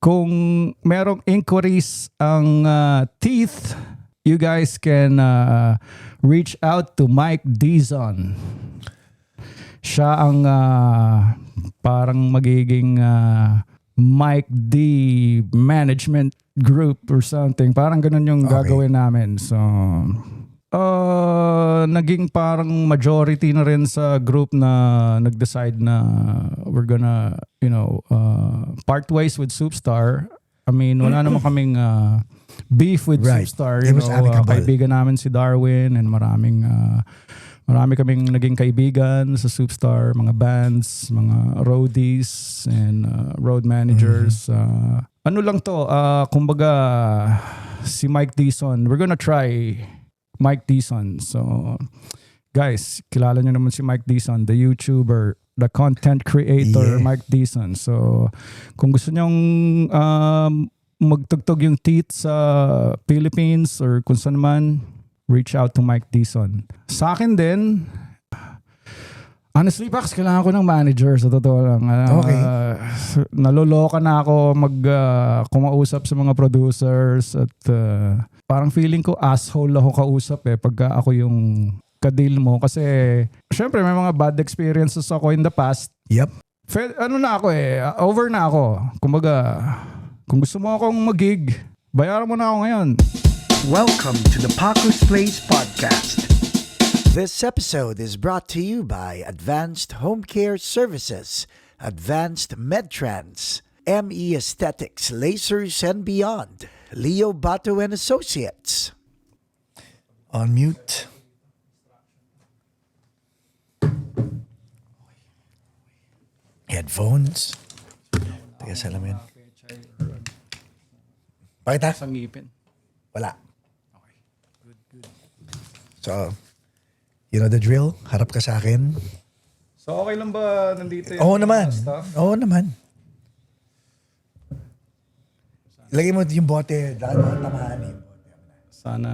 Kung merong inquiries ang Teeth, you guys can reach out to Mike Dizon. Siya ang parang magiging Mike D Management Group or something. Parang ganun yung gagawin namin. So, naging parang majority na rin sa group na nag-decide na we're gonna, part ways with Soupstar. I mean, wala naman kaming beef with Soupstar. Kaibigan namin si Darwin and marami kaming naging kaibigan sa Soupstar, mga bands, mga roadies and road managers. Ano lang to, kumbaga si Mike Dizon, we're gonna try Mike Dizon. So guys, kilala nyo naman si Mike Dizon, the YouTuber, the content creator, Mike Dizon. So kung gusto nyong magtugtog yung Teeth sa Philippines or kung saan man, reach out to Mike Dizon. Sa akin din, honestly, Pax, kailangan ko ng manager sa totoo lang. Naloloka na ako kumausap sa mga producers at parang feeling ko asshole ako kausap pagka ako yung kadil mo. Kasi syempre may mga bad experiences ako in the past. Yep. Over na ako. Kumbaga, kung gusto mo akong mag-gig, bayaran mo na ako ngayon. Welcome to the Paco's Place Podcast. This episode is brought to you by Advanced Home Care Services, Advanced MedTrans, ME Aesthetics, Lasers and Beyond, Leo Bato and Associates. On mute. Headphones. Taga salamin. Pakita? Sa ngipin. Wala. Okay. Good. So, you know the drill? Harap ka sa akin. So, okay lang ba nandito yung Oo naman. stuff? Oo naman. Ilagay mo yung bote. Dahil mo tamahan yung bote. Sana.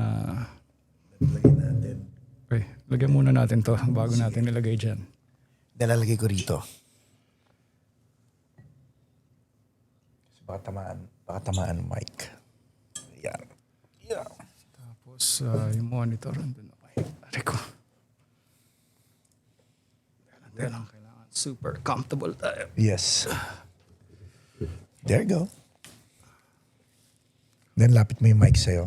Ilagay natin. Okay, lagyan muna natin to bago natin nilagay dyan. Nalalagay ko rito. Baka tamaan mic. Yan. Yeah. Tapos yung monitor andun na kay Rico. Kailangan super comfortable tayo. Yes. There you go. Then lapit mo yung mic sa'yo.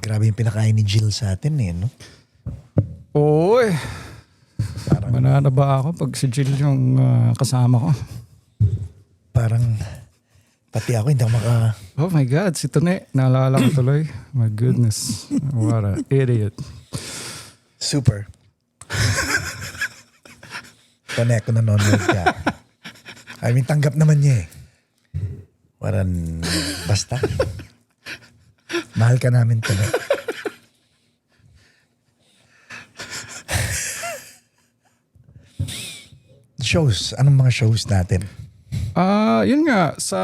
Grabe yung pinakain ni Jill sa atin no? Oo Manana ba ako pag si Jill yung kasama ko? Parang pati ako hindi ako Oh my God, si Tone. Naalala ko tuloy. My goodness. What an idiot. Super. Tone, kung nanonood ka. I mean, tanggap naman niya Parang basta. Mahal ka namin, Tone. Shows. Anong mga shows natin? Yun nga, sa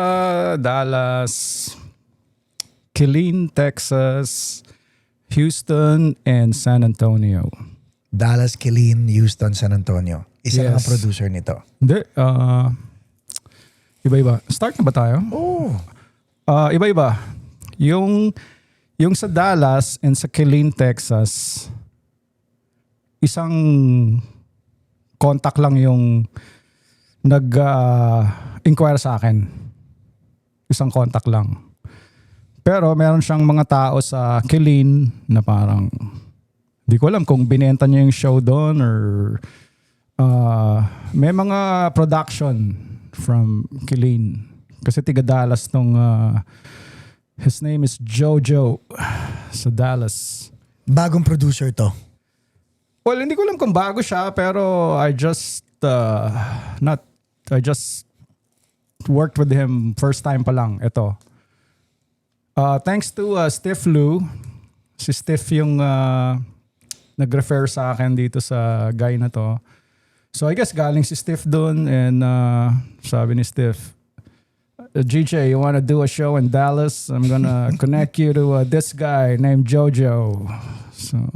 Dallas, Killeen, Texas, Houston, and San Antonio. Dallas, Killeen, Houston, San Antonio. Isa lang ang producer nito. Hindi. Iba-iba. Start na ba tayo? Oh. Iba-iba. Yung sa Dallas and sa Killeen, Texas, isang contact lang yung nag-inquire sa akin. Isang contact lang. Pero meron siyang mga tao sa Killeen na parang di ko alam kung binenta niya yung show doon or may mga production from Killeen. Kasi tiga Dallas tong his name is Jojo sa Dallas. Bagong producer to? Well, hindi ko alam kung bago siya pero I just worked with him first time pa lang. Ito. Thanks to Steph Lou. Si Steph yung nag-refer sa akin dito sa guy na to. So I guess galing si Steph doon and sabi ni Steph, GJ, you wanna do a show in Dallas? I'm gonna connect you to this guy named Jojo. So,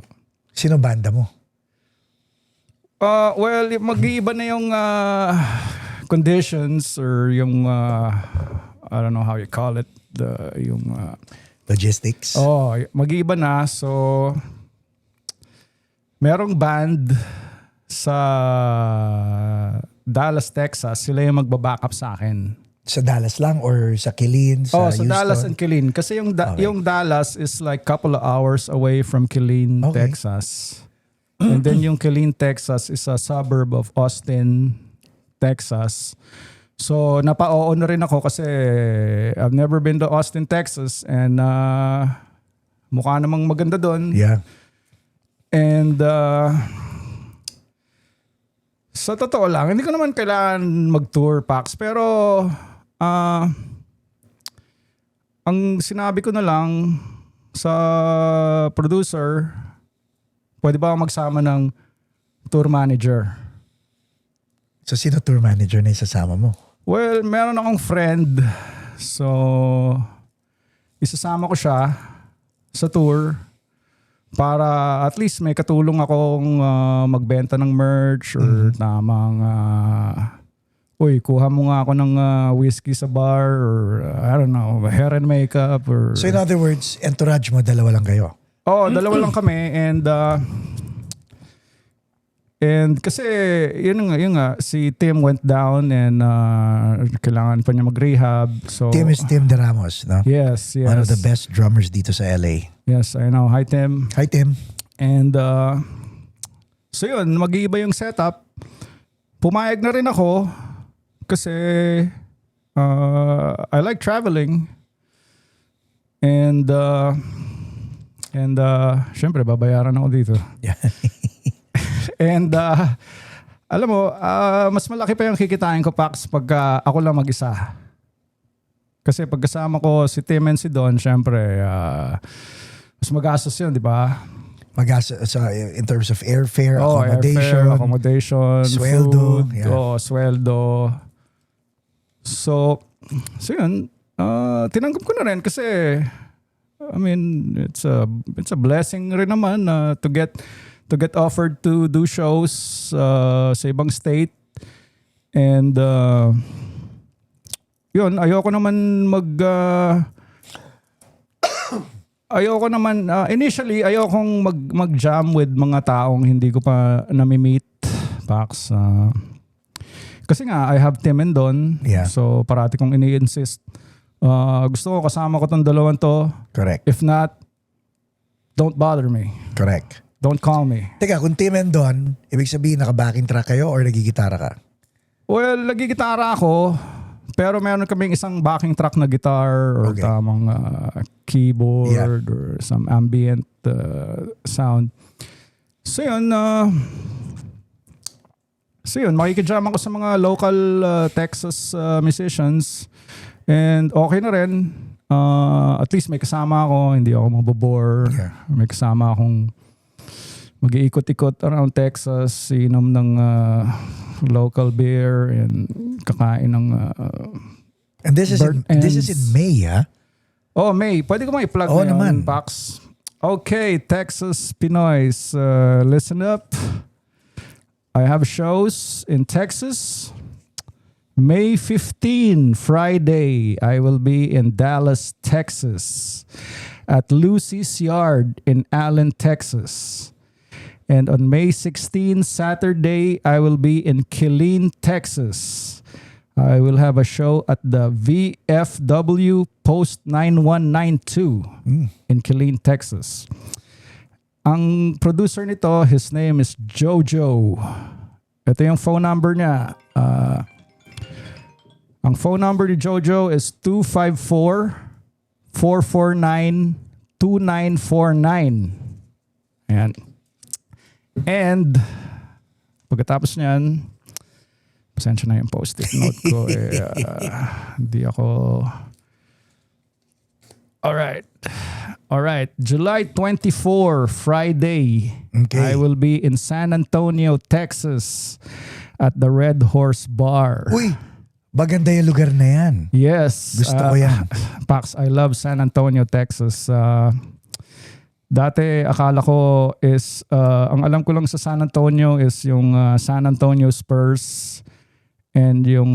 sino banda mo? Well, mag-iiba na yung conditions or yung I don't know how you call it, yung Logistics? mag-iiba na. So merong band sa Dallas, Texas. Sila yung magba-backup sa akin. Sa Dallas lang or sa Killeen? Sa Houston? Dallas and Killeen. Kasi yung Dallas is like couple of hours away from Killeen, Texas. And then yung Killeen, Texas is a suburb of Austin, Texas. So napa-oo na rin ako kasi I've never been to Austin, Texas, and mukha namang maganda doon. Yeah. And sa totoo lang, hindi ko naman kailangan mag-tour, Pax, pero ang sinabi ko na lang sa producer, pwede ba ako magsama ng tour manager? So sino tour manager na isasama mo? Well, meron akong friend. So, isasama ko siya sa tour para at least may katulong akong magbenta ng merch or tamang kuha mo nga ako ng whiskey sa bar or I don't know, hair and makeup or... So in other words, entourage mo, dalawa lang kayo? Dalawa lang kami and kasi yun nga si Tim went down and kailangan pa niya mag-rehab. So Tim is Tim De Ramos, no? Yes. One of the best drummers dito sa LA. Yes, I know. Hi Tim. Hi Tim. And so yun, mag-iiba yung setup. Pumayag na rin ako kasi I like traveling. And syempre babayaran ako dito. Yeah. And alam mo, mas malaki pa yung kikitain ko, Pax, pag ako lang mag-isa. Kasi pagkasama ko si Tim and si Don, syempre mas magastos yun, di ba? Magastos in terms of airfare, accommodation, sweldo. food, Yeah. sweldo. So yun, tinanggap ko na rin kasi I mean, it's a blessing rin naman to get offered to do shows sa ibang state. And yun, ayoko naman initially ayokong mag-jam with mga taong hindi ko pa nami-meet, Pax. Kasi nga I have Tim and Don. Yeah. So parati kong ini-insist. Gusto ko kasama ko tong dalawang to. Correct. If not, don't bother me. Correct. Don't call me. Teka, kung Tim and Don, ibig sabihin naka-backing track kayo or nagigitara ka? Well, nagigitara ako, pero meron kaming isang backing track na guitar or tamang keyboard or some ambient sound. So yun, makikijam ako sa mga local Texas musicians and okay na rin. At least may kasama ako, hindi ako mabobore. Yeah. May kasama akong mag-iikot-ikot around Texas, inom ng local beer and kakain ng And this is in May, ha? May. Pwede ko i-plug na naman. yun, Pax. Okay, Texas Pinoys, listen up. I have shows in Texas. May 15, Friday, I will be in Dallas, Texas at Lucy's Yard in Allen, Texas. And on May 16, Saturday, I will be in Killeen, Texas. I will have a show at the VFW Post 9192 in Killeen, Texas. Ang producer nito, his name is Jojo. Ito yung phone number niya. Ang phone number ni Jojo is 254-449-2949. Ayan. And pagkatapos niyan, pasensya na yung post-it note ko. Hindi ako... Alright. July 24, Friday. Okay. I will be in San Antonio, Texas at the Red Horse Bar. Uy, maganda yung lugar na yan. Yes. Gusto ko yan. Pax, I love San Antonio, Texas. Dati akala ko is, ang alam ko lang sa San Antonio is yung San Antonio Spurs and yung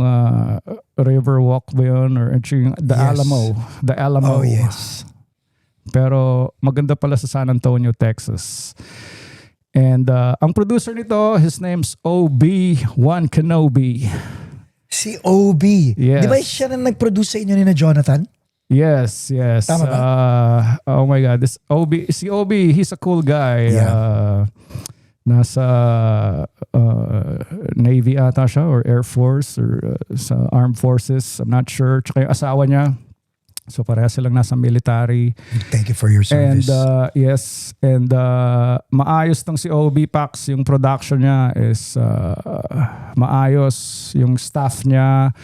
Riverwalk ba yun? Or yung The Yes. Alamo. The Alamo. Oh, yes. Pero maganda pala sa San Antonio, Texas. And ang producer nito, his name's OB1 Kenobi. Si OB. Yes. Di ba siya na nag-produce sa inyo ni na Jonathan? Yes. Tama ba? Oh my God, si OB, he's a cool guy. Yeah. Nasa Navy ata siya or Air Force or sa Armed Forces. I'm not sure. Tsaka yung asawa niya. So pareha silang nasa military. Thank you for your And service. yes, and maayos tong si OB Pax, yung production niya is maayos, yung staff niya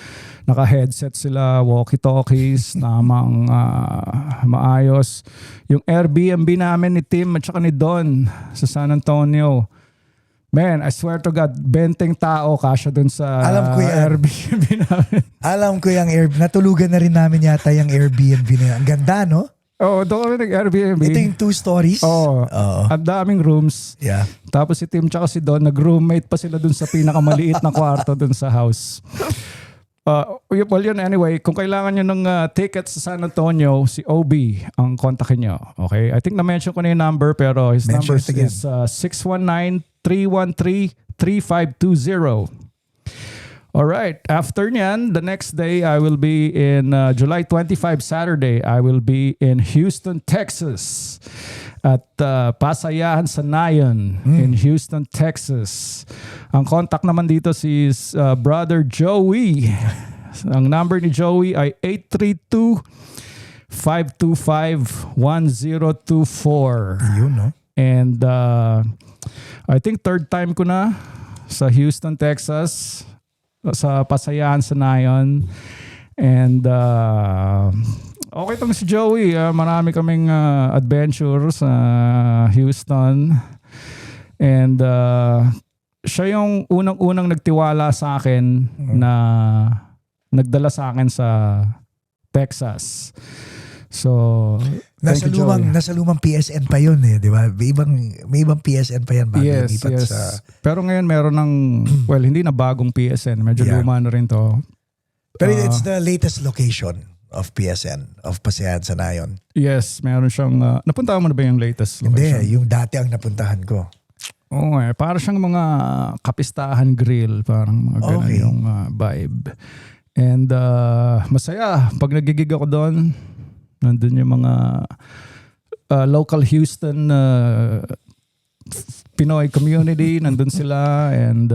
naka-headset sila, walkie-talkies, namang maayos. Yung Airbnb namin ni Tim at saka ni Don sa San Antonio. Man, I swear to God, 20 tao kasya dun sa Alam ko yan. Airbnb namin. Alam ko yung natulugan na rin namin yata yung Airbnb na yan. Ang ganda, no? Oo, doon kami nag-Airbnb. Ito yung 2 stories. Oo. Oo. Ang daming rooms. Yeah. Tapos si Tim tsaka si Don, nag-roommate pa sila dun sa pinakamaliit na kwarto dun sa house. Well, yun anyway, kung kailangan nyo ng tickets sa San Antonio, si OB ang kontakin nyo. Okay? I think na-mention ko na yung number, pero his Mention number it again. is 619-313-3520. Alright, after nyan, the next day I will be in July 25, Saturday, I will be in Houston, Texas at Pasayahan sa Nayon in Houston, Texas. Ang contact naman dito si Brother Joey. Ang number ni Joey ay 832-525-1024. Yun, no? And I think third time ko na sa Houston, Texas, sa Pasayahan sa Nayon. And okay tong si Joey. Marami kaming adventure sa Houston. And siya yung unang-unang nagtiwala sa akin na nagdala sa akin sa Texas. So, Nasa thank you, lumang PSN pa yun eh, di ba? May ibang PSN pa yan bago lumipat Yes. sa... Pero ngayon meron ng, well, hindi na bagong PSN. Medyo Yeah. luma na rin to. Pero it's the latest location of PSN, of Pasayahan sa Nayon. Yes, meron siyang, napunta mo na ba yung latest location? Hindi, yung dati ang napuntahan ko. Oo para siyang mga kapistahan grill. Parang mga ganun Okay. yung vibe. And masaya. Pag nagigig ako doon, nandun yung mga local Houston Pinoy community. Nandun sila and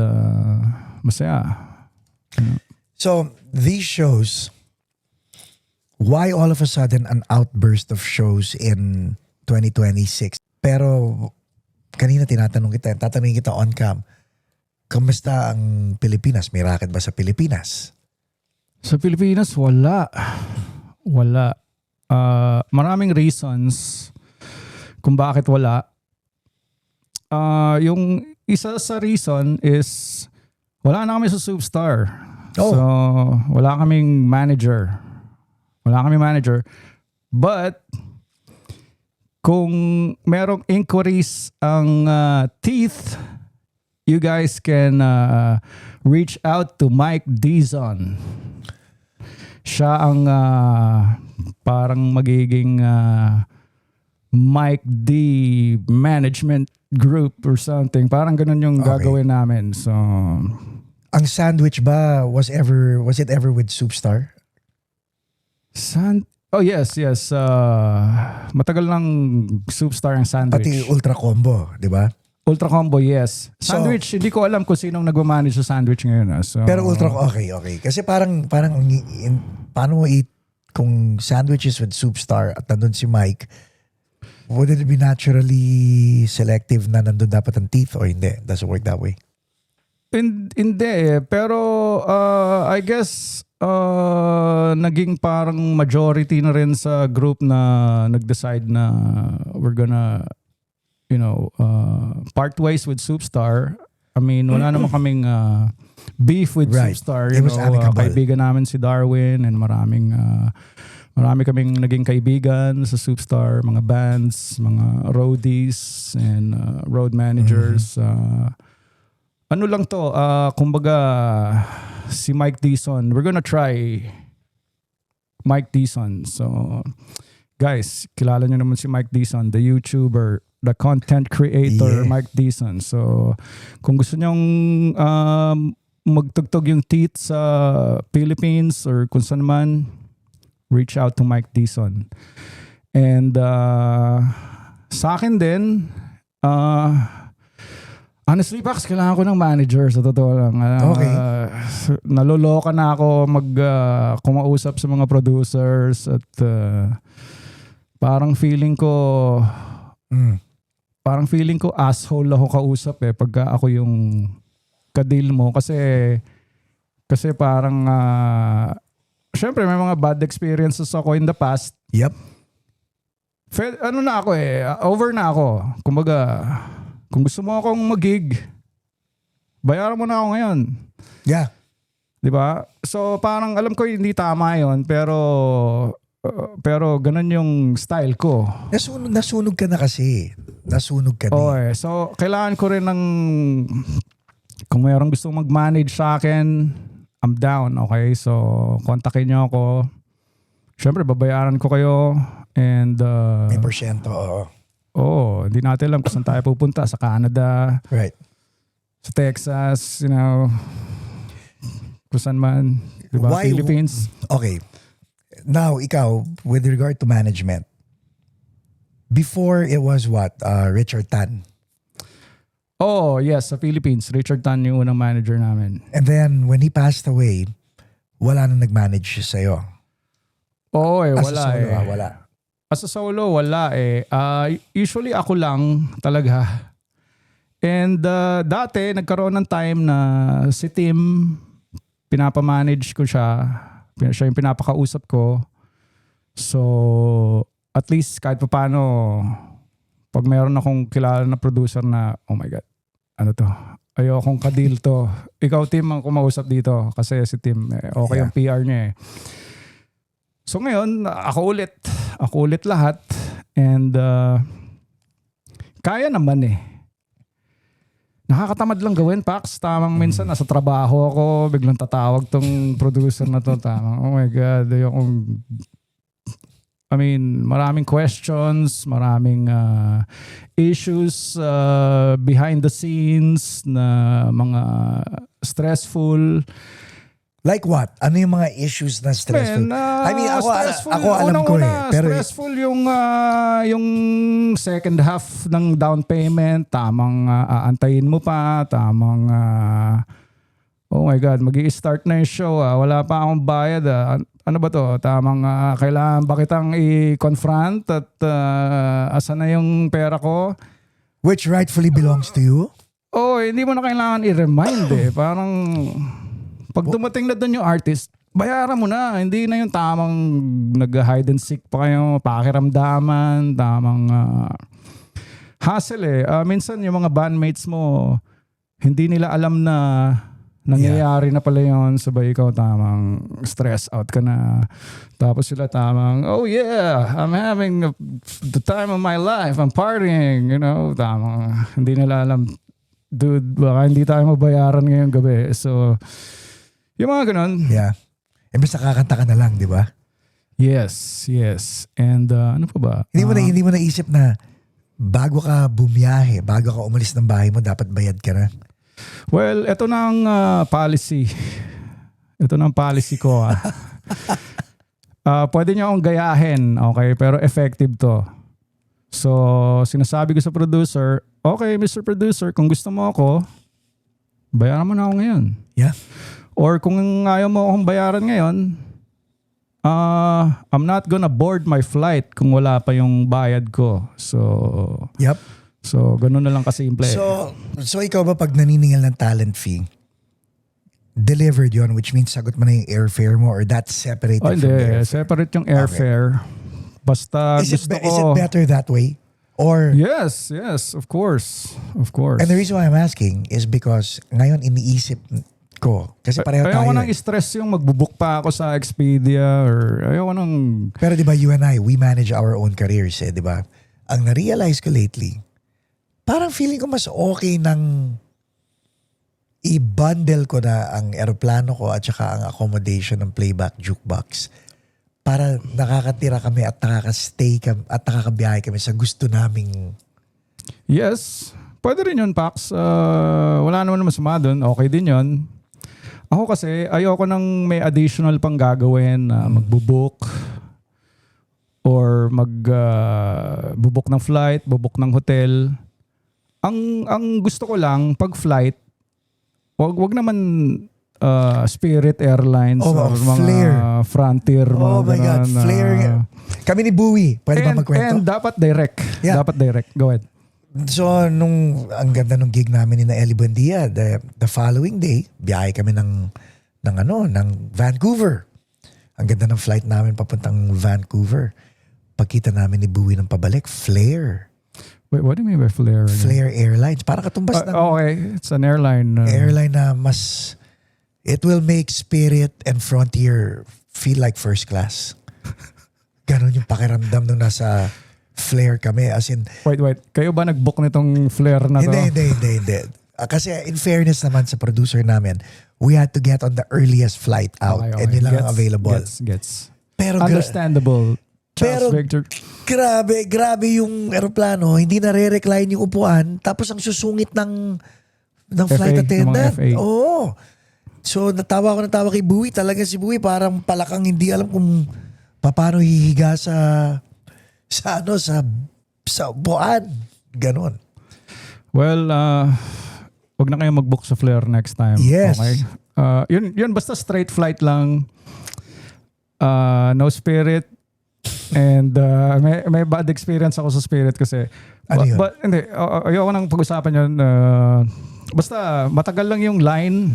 masaya. So, these shows, why all of a sudden an outburst of shows in 2026? Pero kanina tatanungin kita on cam, kamusta ang Pilipinas? May racket ba sa Pilipinas? Sa Pilipinas, wala. Wala. Maraming reasons kung bakit wala. Yung isa sa reason is wala na kami sa Superstar. Oh. So, wala kaming manager. But, kung merong inquiries ang Teeth, you guys can reach out to Mike Dizon. Siya ang parang magiging Mike D management group or something. Parang ganun yung Okay. gagawin namin. So, Ang sandwich ba was it ever with Superstar? oh yes. Matagal lang Superstar ang sandwich. Pati Ultra Combo, di ba? Ultra Combo, yes. So- Sandwich, hindi ko alam kung sinong nagmamanage sa sandwich ngayon. So, Pero Ultra, okay. Kasi parang paano mo kung sandwiches with Superstar at nandun si Mike, would it be naturally selective na nandun dapat ang Teeth or hindi? Doesn't work that way. Hindi eh. Pero I guess naging parang majority na rin sa group na nag-decide na we're gonna part ways with Superstar. I mean, wala naman kaming beef with Right. Superstar. It was amicable. Kaibigan namin si Darwin and maraming Marami kaming naging kaibigan sa Soupstar, mga bands, mga roadies, and road managers. Ano lang to, kumbaga si Mike Dison, we're gonna try Mike Dison. So guys, kilala nyo naman si Mike Dison, the YouTuber, the content creator, Mike Dison. So kung gusto nyong magtugtog yung teeth sa Philippines or kung saan man, reach out to Mike Dison. And sa akin din, honestly, Pax, kailangan ko ng manager sa totoo lang. Okay. Naloloka na ako kumausap sa mga producers at parang feeling ko asshole ako kausap pagka ako yung kadil mo kasi parang syempre may mga bad experiences ako in the past. Yep. Ano na ako over na ako. Kumbaga, kung gusto mo akong mag-gig, bayaran mo na ako ngayon. Yeah. 'Di ba? So parang alam ko hindi tama 'yon, pero ganun yung style ko. Nasunog ka na kasi. Nasunog ka na. So kailangan ko rin ng kung mayroong gustong mag-manage sa akin, I'm down, okay? So kontakin niyo ako. Syempre babayaran ko kayo and may porsyento, hindi natin alam kung saan tayo pupunta. Sa Canada, right? Sa Texas, kung saan man, diba? Philippines. Okay. Now, ikaw, with regard to management, before it was what? Richard Tan. Oh, yes, sa Philippines. Richard Tan yung unang manager namin. And then, when he passed away, wala nang nag-manage sa'yo. Wala solo, wala. As a solo, wala usually ako lang talaga. And dati, nagkaroon ng time na si Tim, pinapamanage ko siya. Siya yung pinapakausap ko. So, at least kahit paano, pag mayroon akong kilala na producer na, oh my God, ano to? Ayokong kadil to. Ikaw, Tim, ang kumausap dito. Kasi si Tim, okay yung PR niya So ngayon, ako ulit lahat. And kaya naman Nakakatamad lang gawin, Pax. Tamang minsan nasa trabaho ako, biglang tatawag tong producer na to. Tamang, oh my God, maraming questions, maraming issues behind the scenes na mga stressful. Like what? Ano yung mga issues na stressful? Ako alam ko pero stressful yung second half ng down payment, tamang aantayin mo pa, tamang oh my God, magi-start na yung show. Wala pa akong bayad. Ano ba to? Tamang kailangan ba kitang i-confront at asan na yung pera ko? Which rightfully belongs to you? Hindi mo na kailangan i-remind Parang pag dumating na doon yung artist, bayaran mo na. Hindi na yung tamang nag-hide and seek pa kayo, pakiramdaman, tamang hassle minsan yung mga bandmates mo, hindi nila alam na nangyayari na pala yun. Sabay ikaw tamang stress out ka na. Tapos sila tamang, oh yeah, I'm having the time of my life. I'm partying, tamang hindi nila alam, dude, baka hindi tayo mabayaran ngayong gabi. So, yung mga ganun. Yeah. Basta kakanta ka na lang, di ba? Yes. And ano pa ba? Hindi mo naisip na bago ka bumiyahe, bago ka umalis ng bahay mo, dapat bayad ka na? Well, ito na ang policy. Ito na ang policy ko. Pwede niyo akong gayahin, okay? Pero effective to. So, sinasabi ko sa producer, okay, Mr. Producer, kung gusto mo ako, bayaran mo na ako ngayon. Yeah. Or kung ayaw mo akong bayaran ngayon, I'm not gonna board my flight kung wala pa yung bayad ko. So, yep. So, ganun na lang kasimple. So ikaw ba pag naniningil ng talent fee, delivered yon, which means sagot mo na yung airfare mo or that's separated from the airfare? Separate yung airfare. Okay. Basta is gusto it ko... better that way? Or Yes, of course. And the reason why I'm asking is because ngayon iniisip ko. Kasi pareho Ayaw ko tayo. nang stress yung magbubook pa ako sa Expedia or ayaw ko nang... Pero di ba you and I, we manage our own careers di ba? Ang na-realize ko lately, parang feeling ko mas okay nang i-bundle ko na ang eroplano ko at saka ang accommodation ng playback jukebox para nakakatira kami at nakakastay kami at nakakabiyahe kami sa gusto naming. Yes, pwede rin yun, Pax. Wala naman masama dun. Okay din yun. Ako kasi, ayoko nang may additional pang gagawin na magbubook or bubuk ng flight, bubuk ng hotel. Ang gusto ko lang, pag flight, wag naman Spirit Airlines or mga Flair. Frontier. Oh my God, Flair. Kami ni Bowie, pwede ba magkwento? And dapat direct. Yeah. Dapat direct. Go ahead. So, ang ganda ng gig namin ni na Ellie Buendia, the following day, biyahe kami ng Vancouver. Ang ganda ng flight namin papuntang Vancouver. Pagkita namin ni Bowie ng pabalik, Flair. Wait, what do you mean by Flair? Flair Airlines. Para katumbas ng Okay, it's an airline. airline na mas, it will make Spirit and Frontier feel like first class. Ganon yung pakiramdam nung nasa Flair kami. As in, Wait. Kayo ba nag-book nitong Flair na to? Hindi. Kasi in fairness naman sa producer namin, we had to get on the earliest flight out Okay. and yun lang ang available. Gets. Pero Understandable. Pero- Charles Victor. grabe yung eroplano, hindi na re-recline yung upuan, tapos ang susungit ng flight FA, attendant. ng mga FA. Oo. So natawa kay Bowie. Talaga si Bowie parang palakang hindi alam kung paano hihiga sa upuan. Ganon. Well, wag na kayo mag-book sa Flair next time. Yes. Okay? Yun basta straight flight lang. No Spirit. And may bad experience ako sa Spirit kasi Ano yun? hindi, ayoko nang pag-usapan yun. Basta matagal lang yung line.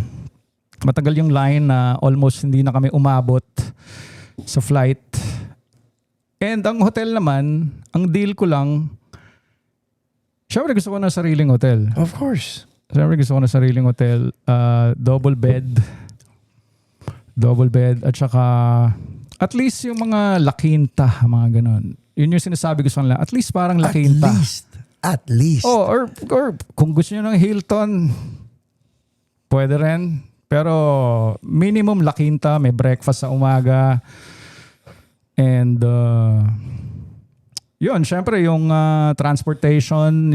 Matagal yung line na almost hindi na kami umabot sa flight. And ang hotel naman, ang deal ko lang, syempre gusto ko na sariling hotel. Of course. Syempre gusto ko na sariling hotel. Double bed at saka at least yung mga La Quinta, mga ganon. Yun yung sinasabi ko sa kanila. At least parang La Quinta. At least. Oh, or kung gusto nyo ng Hilton, pwede rin. Pero minimum La Quinta, may breakfast sa umaga. And yun, syempre yung transportation,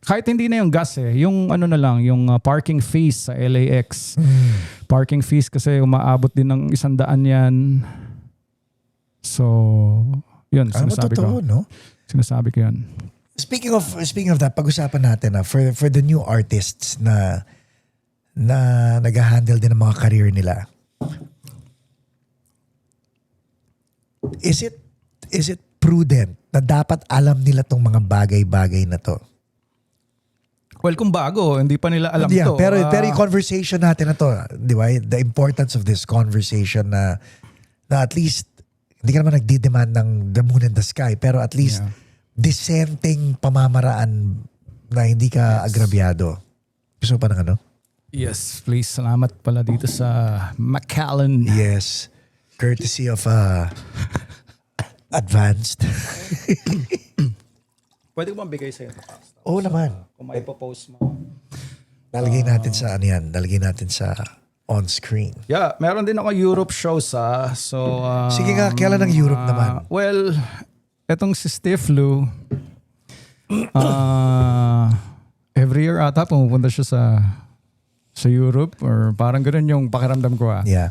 kahit hindi na yung gas yung ano na lang, yung parking fees sa LAX. Parking fees kasi umaabot din ng 100 yan. So, yun, sinasabi ko. No? Sinasabi ko yun. Speaking of that, pag-usapan natin for the new artists na nag-handle din ng mga career nila. Is it prudent na dapat alam nila tong mga bagay-bagay na to? Well, kung bago, hindi pa nila alam to. Pero yung conversation natin na to, di ba? The importance of this conversation na at least, hindi ka naman nagdi-demand ng the moon and the sky, pero at least dissenting pamamaraan na hindi ka agrabyado. Gusto mo pa ng ano? Yes, please. Salamat pala dito sa Macallan. Yes. Courtesy of Advanced. Pwede ko bang bigay sa'yo ito? Oo naman. Kung may post mo. Nalagay natin sa nalagay natin sa on-screen. Yeah, meron din ako Europe shows So, Sige nga, kailan ang Europe naman? Well, etong si Steve Lou, every year ata pumupunta siya sa Europe or parang ganoon yung pakiramdam ko. Yeah.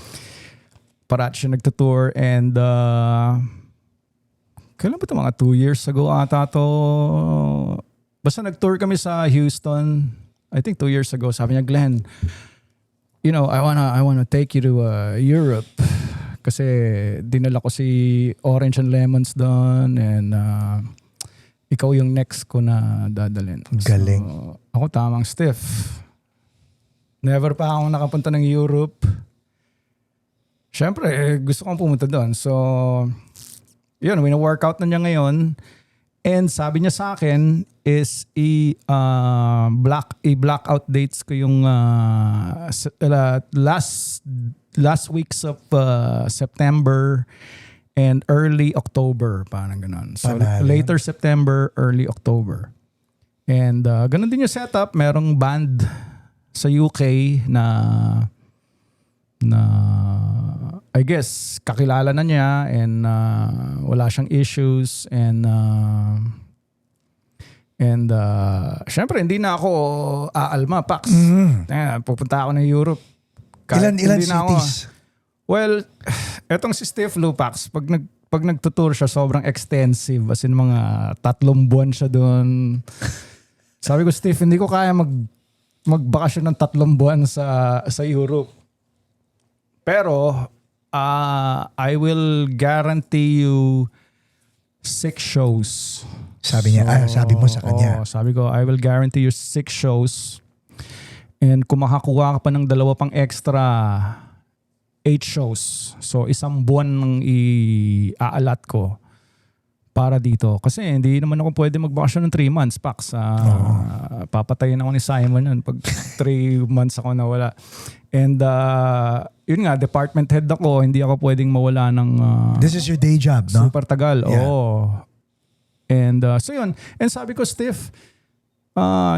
Parati siya nagtutour and kailan ba ito? Mga 2 years ago ata to. Basta nag-tour kami sa Houston. I think 2 years ago. Sabi niya, Glenn, I wanna take you to Europe. Kasi dinala ko si Orange and Lemons doon and ikaw yung next ko na dadalhin. Galing. So, ako tamang stiff. Never pa ako nakapunta ng Europe. Siyempre, gusto kong pumunta doon. So, yun, wina-workout na niya ngayon. And sabi niya sa akin is i-blackout dates ko yung last weeks of September and early October, parang ganun. So Panalo. later September, early October. And ganun din yung setup. Merong band sa UK na I guess kakilala na niya and wala siyang issues and syempre hindi na ako aalma, Pax. Pupunta ako ng Europe. Ilan Hindi na ako- cities? Well, etong si Steve Lupax, pag nagtutour siya, sobrang extensive. As in mga 3 buwan siya doon. Sabi ko, Steve, hindi ko kaya magbakasyon ng 3 buwan sa Europe. Pero, I will guarantee you 6 shows. Sabi niya, sabi mo sa kanya. Sabi ko, I will guarantee you 6 shows. And kung makakuha ka pa ng 2 pang extra, 8 shows. So, 1 buwan nang i-aalat ko para dito. Kasi hindi naman ako pwede magbakasyon ng 3 months, Pax. Papatayin ako ni Simon yun pag 3 months ako nawala. And yun nga, department head ako. Hindi ako pwedeng mawala ng This is your day job, no? super tagal. Yeah. Oo. And so yun. And sabi ko, Steve,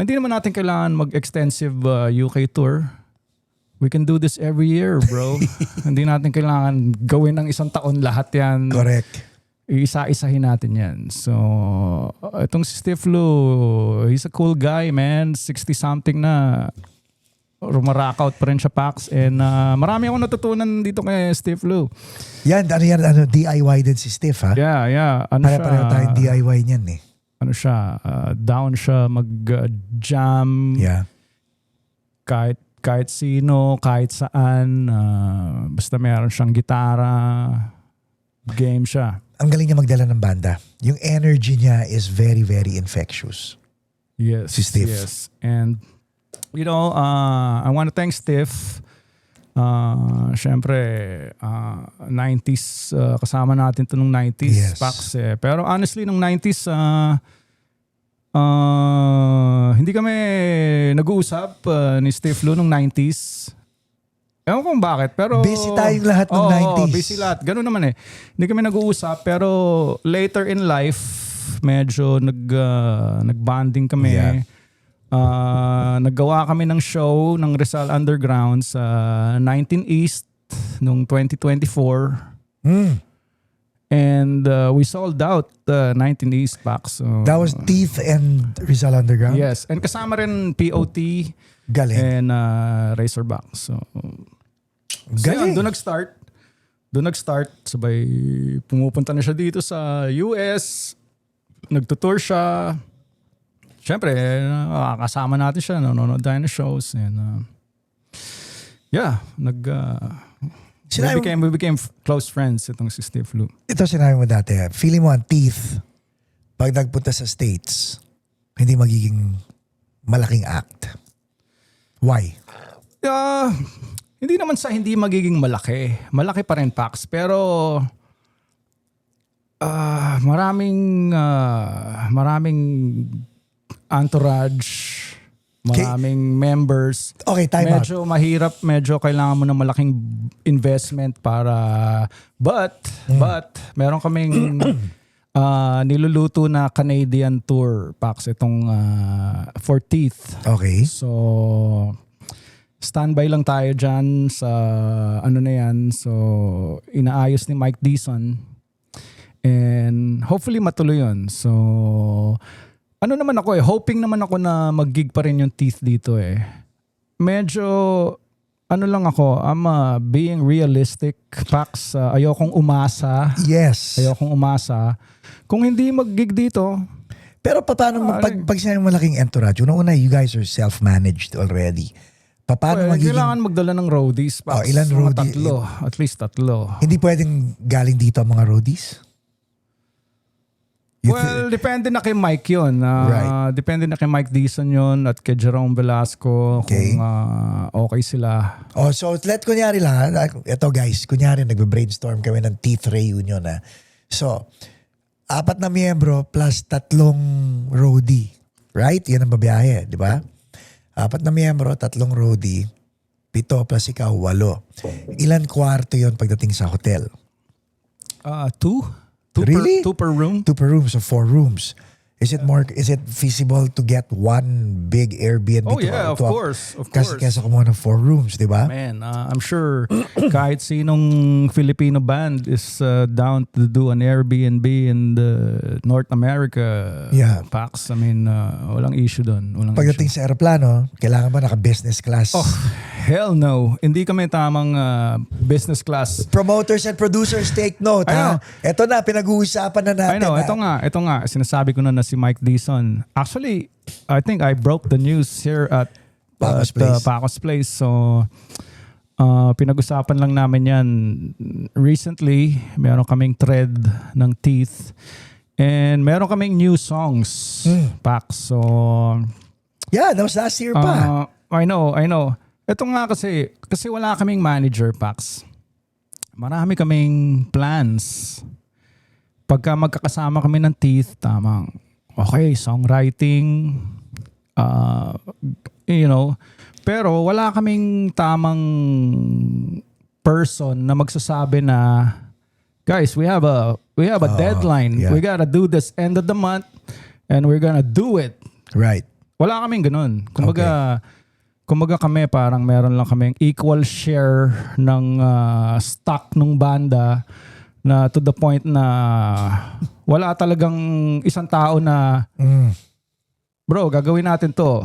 hindi naman natin kailangan mag-extensive UK tour. We can do this every year, bro. Hindi natin kailangan gawin ng 1 taon lahat yan. Correct. Isa-isahin natin yan. So, itong si Steve Lu, he's a cool guy, man. 60-something na. Rumarackout pa rin siya, Pax. And marami akong natutunan dito kay Steve Lu. Yan, DIY din si Steve, ha? Yeah. Pare-pareho tayong DIY niyan, eh. Ano siya, down siya mag-jam. Yeah. Kahit sino, kahit saan, basta meron siyang gitara, game siya. Ang galing niya magdala ng banda. Yung energy niya is very, very infectious. Yes. Si Steve. Yes. And, you know, I want to thank Steve. Siyempre, 90s, kasama natin ito nung 90s, Yes. Pax. Pero honestly, nung 90s, hindi kami nag-uusap ni Steve Lu nung 90s. Ewan kung bakit, pero... Busy tayong lahat nung 90s. Busy lahat. Ganun naman eh. Hindi kami nag-uusap, pero later in life, medyo nag-bonding kami. Yeah. Naggawa kami ng show ng Rizal Underground sa 19 East nung 2024. And we sold out 19 East Pax. So, That was Teeth and Rizal Underground? yes. And kasama rin POT Galing. and Razorback. So Galing. doon nag-start. Sabay pumupunta na siya dito sa US. Nagtutour siya. Siyempre, kasama natin siya. Nanonood tayo ng shows. And we became close friends itong si Steve Lu. Ito sinabi mo dati, feeling mo ang Teeth, pag nagpunta sa States, hindi magiging malaking act. Why? Hindi naman sa hindi magiging malaki. Malaki pa rin, Pax. Pero maraming entourage, maraming members. Okay, time out. Medyo mahirap, medyo kailangan mo ng malaking investment para but meron kaming niluluto na Canadian tour, Pax, itong for Teeth. Okay. So standby lang tayo dyan sa ano na yan. So inaayos ni Mike Dison and hopefully matuloy yun. So ano naman ako hoping naman ako na mag-gig pa rin yung Teeth dito eh. Medyo ano lang ako, I'm being realistic, Pax. Ayokong umasa. Yes. Ayokong umasa. Kung hindi mag-gig dito, Pero paano mo, pag sinabi malaking entourage, una-una, you guys are self-managed already. Paano magiging... kailangan magdala ng roadies, Pax. ilan Mga roadie? 3. At least 3. Hindi pwedeng galing dito ang mga roadies? Well, depende na kay Mike yun. Right. Depende na kay Mike Dison yun at kay Jerome Velasco Okay. kung okay sila. Oh, so kunyari lang, ito guys, kunyari nagbe-brainstorm kami ng Teeth reunion. So, 4 na miyembro plus 3 roadie. Right? Yan ang babiyahe, di ba? 4 na miyembro, 3 roadie, 7 plus ikaw, 8. Ilan kwarto yon pagdating sa hotel? 2? Really? 2 per room? 2 per room, so 4 rooms. Is it feasible to get one big Airbnb? Oh yeah, of course. Kasi kesa kumuha ng 4 rooms, di ba? Man, I'm sure kahit sinong Filipino band is down to do an Airbnb in the North America. Yeah. Pax, I mean, walang issue doon. Pagdating sa aeroplano, kailangan ba naka-business class? Oh, hell no. Hindi kami tamang business class. Promoters and producers, take note, I know. ha? Ito na, pinag-uusapan na natin. I know, ha? ito nga, sinasabi ko na si Mike Dizon. Actually, I think I broke the news here at Pacos Place. So, pinag-usapan lang namin yan. Recently, meron kaming thread ng Teeth. And meron kaming new songs, Pax. So, Yeah, that was last year pa. I know. Ito nga kasi wala kaming manager, Pax. Marami kaming plans. Pagka magkakasama kami ng Teeth, tamang, okay, songwriting, pero wala kaming tamang person na magsasabi na, guys, we have a deadline. yeah. We gotta do this end of the month and we're gonna do it. Right. Wala kaming ganun. Kumbaga kami parang meron lang kaming equal share ng stock ng banda na to the point na wala talagang isang tao na bro, gagawin natin to.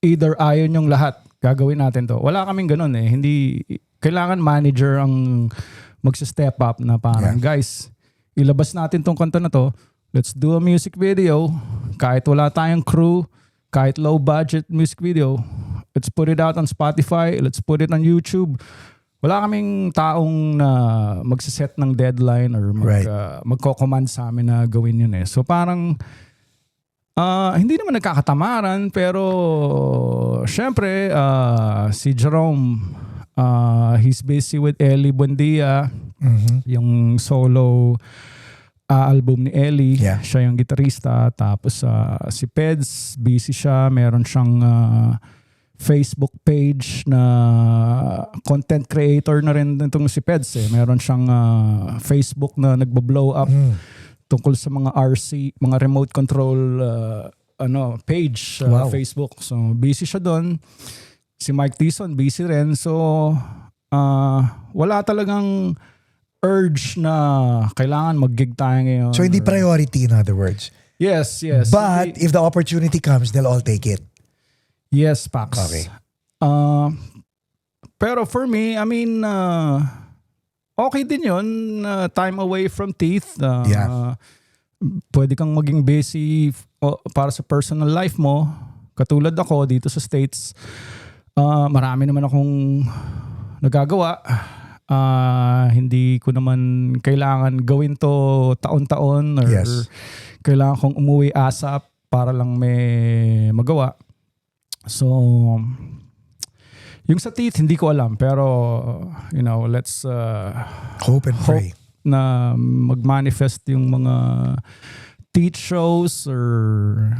Either ayaw nyong lahat, gagawin natin to. Wala kaming ganun eh. Hindi, kailangan manager ang magsa-step up na parang, guys, ilabas natin tong kanta na to. Let's do a music video. Kahit wala tayong crew, kahit low budget music video, let's put it out on Spotify, let's put it on YouTube. Wala kaming taong na magsiset ng deadline or magko-command sa amin na gawin yun eh. So parang hindi naman nagkakatamaran pero syempre si Jerome he's busy with Ellie Buendia, yung solo album ni Ellie. Yeah. Siya yung gitarista. Tapos si Peds, busy siya. Meron siyang Facebook page na content creator na rin itong si Peds eh. Meron siyang Facebook na nagbo-blow up tungkol sa mga RC, mga remote control page Facebook. So busy siya doon. Si Mike Dizon busy rin. So wala talagang urge na kailangan mag-gig tayo ngayon. So hindi priority, in other words. Yes. But if the opportunity comes, they'll all take it. Yes, Pax. Okay. Pero for me, I mean, okay din yun. Time away from Teeth. Pwede kang maging busy para sa personal life mo. Katulad ako dito sa States. Marami naman akong nagagawa. Hindi ko naman kailangan gawin to taon-taon or kailangan kong umuwi ASAP para lang may magawa. So, yung sa Teeth, hindi ko alam. Pero, let's hope and pray na mag-manifest yung mga Teeth shows or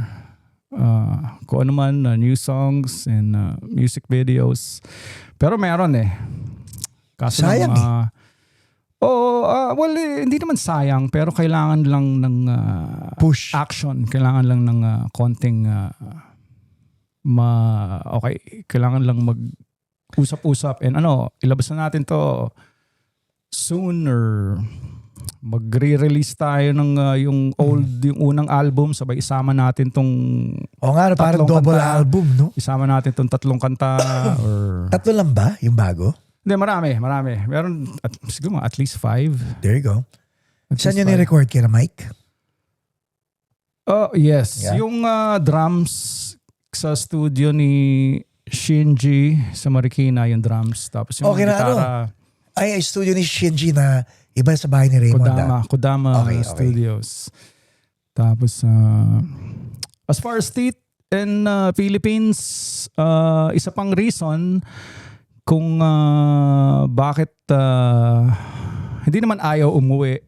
kung ano man, new songs and music videos. Pero meron eh. Kasi sayang hindi naman sayang. Pero kailangan lang ng push action. Kailangan lang ng konting kailangan lang mag-usap-usap and ilabas na natin to soon or magre-release tayo ng yung unang album, sabay isama natin tong parang double kanta, album, no? Isama natin tong 3 kanta or 3 lang ba yung bago? Hindi, marami. Meron siguro at least 5. There you go. Saan yun ni-record kina Mike? Oh, yes. Yeah. Yung drums sa studio ni Shinji sa Marikina, yung drums. Tapos yung gitara. Ay, studio ni Shinji na iba sa bahay ni Raymond. Kodama Studios. Tapos, as far as Teeth in Philippines, isa pang reason kung bakit hindi naman ayaw umuwi.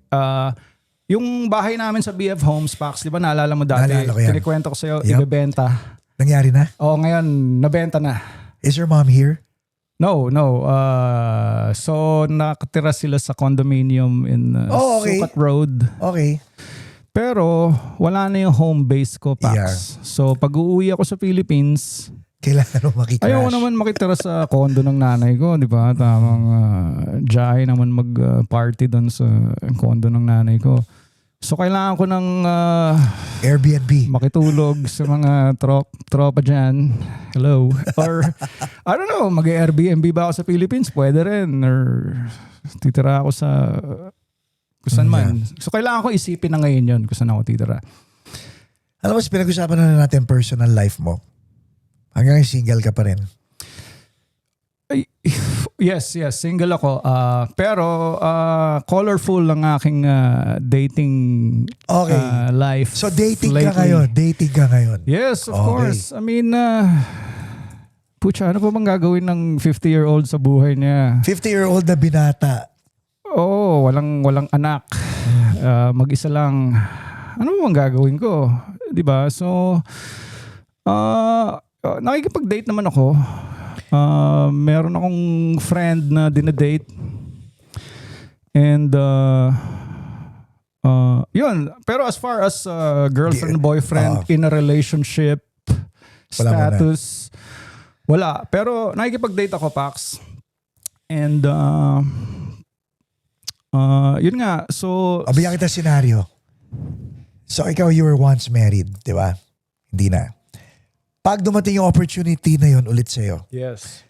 yung bahay namin sa BF Homes, Pax, di ba naalala mo dati? Naalala ko yan. Kinikwento ko sa'yo, Yup. ibebenta. Nangyari na? Oo, ngayon, nabenta na. Is your mom here? No. So, nakatira sila sa condominium in Okay. Sukat Road. Okay. Pero, wala na yung home base ko, Pax. Yeah. So, pag uuwi ako sa Philippines, Kailangan mo makicrash. ayaw ko naman makitira sa condo ng nanay ko, di ba? Tamang jay naman mag-party doon sa condo ng nanay ko. So, kailangan ko ng Airbnb. makitulog sa mga tropa dyan. Hello. Or, I don't know, mag-Airbnb ba ako sa Philippines? Pwede rin. Or titira ako sa kung saan man. So, kailangan ko isipin na ngayon yun kung saan ako titira. Alam mo, pinag-usapan na natin personal life mo. Hanggang single ka pa rin. Ay, yes, single ako. Pero colorful ang aking dating Okay. life. So dating lately. ka ngayon. Dating ka ngayon. Yes, of Okay. course. I mean, pucha, ano pa bang gagawin ng 50-year-old sa buhay niya? 50-year-old na binata. Oo, walang anak. Mag-isa lang. Ano bang gagawin ko? 'Di ba? So, nakikipag-date naman ako. Meron akong friend na dinadate. And yun. Pero as far as girlfriend, boyfriend, in a relationship, Wala muna. status, wala. Pero nakikipag-date ako, Pax. And yun nga. So, Abigyan kita senaryo. So ikaw, you were once married, di ba? Hindi na. Pag dumating yung opportunity na yun ulit sa'yo, yes.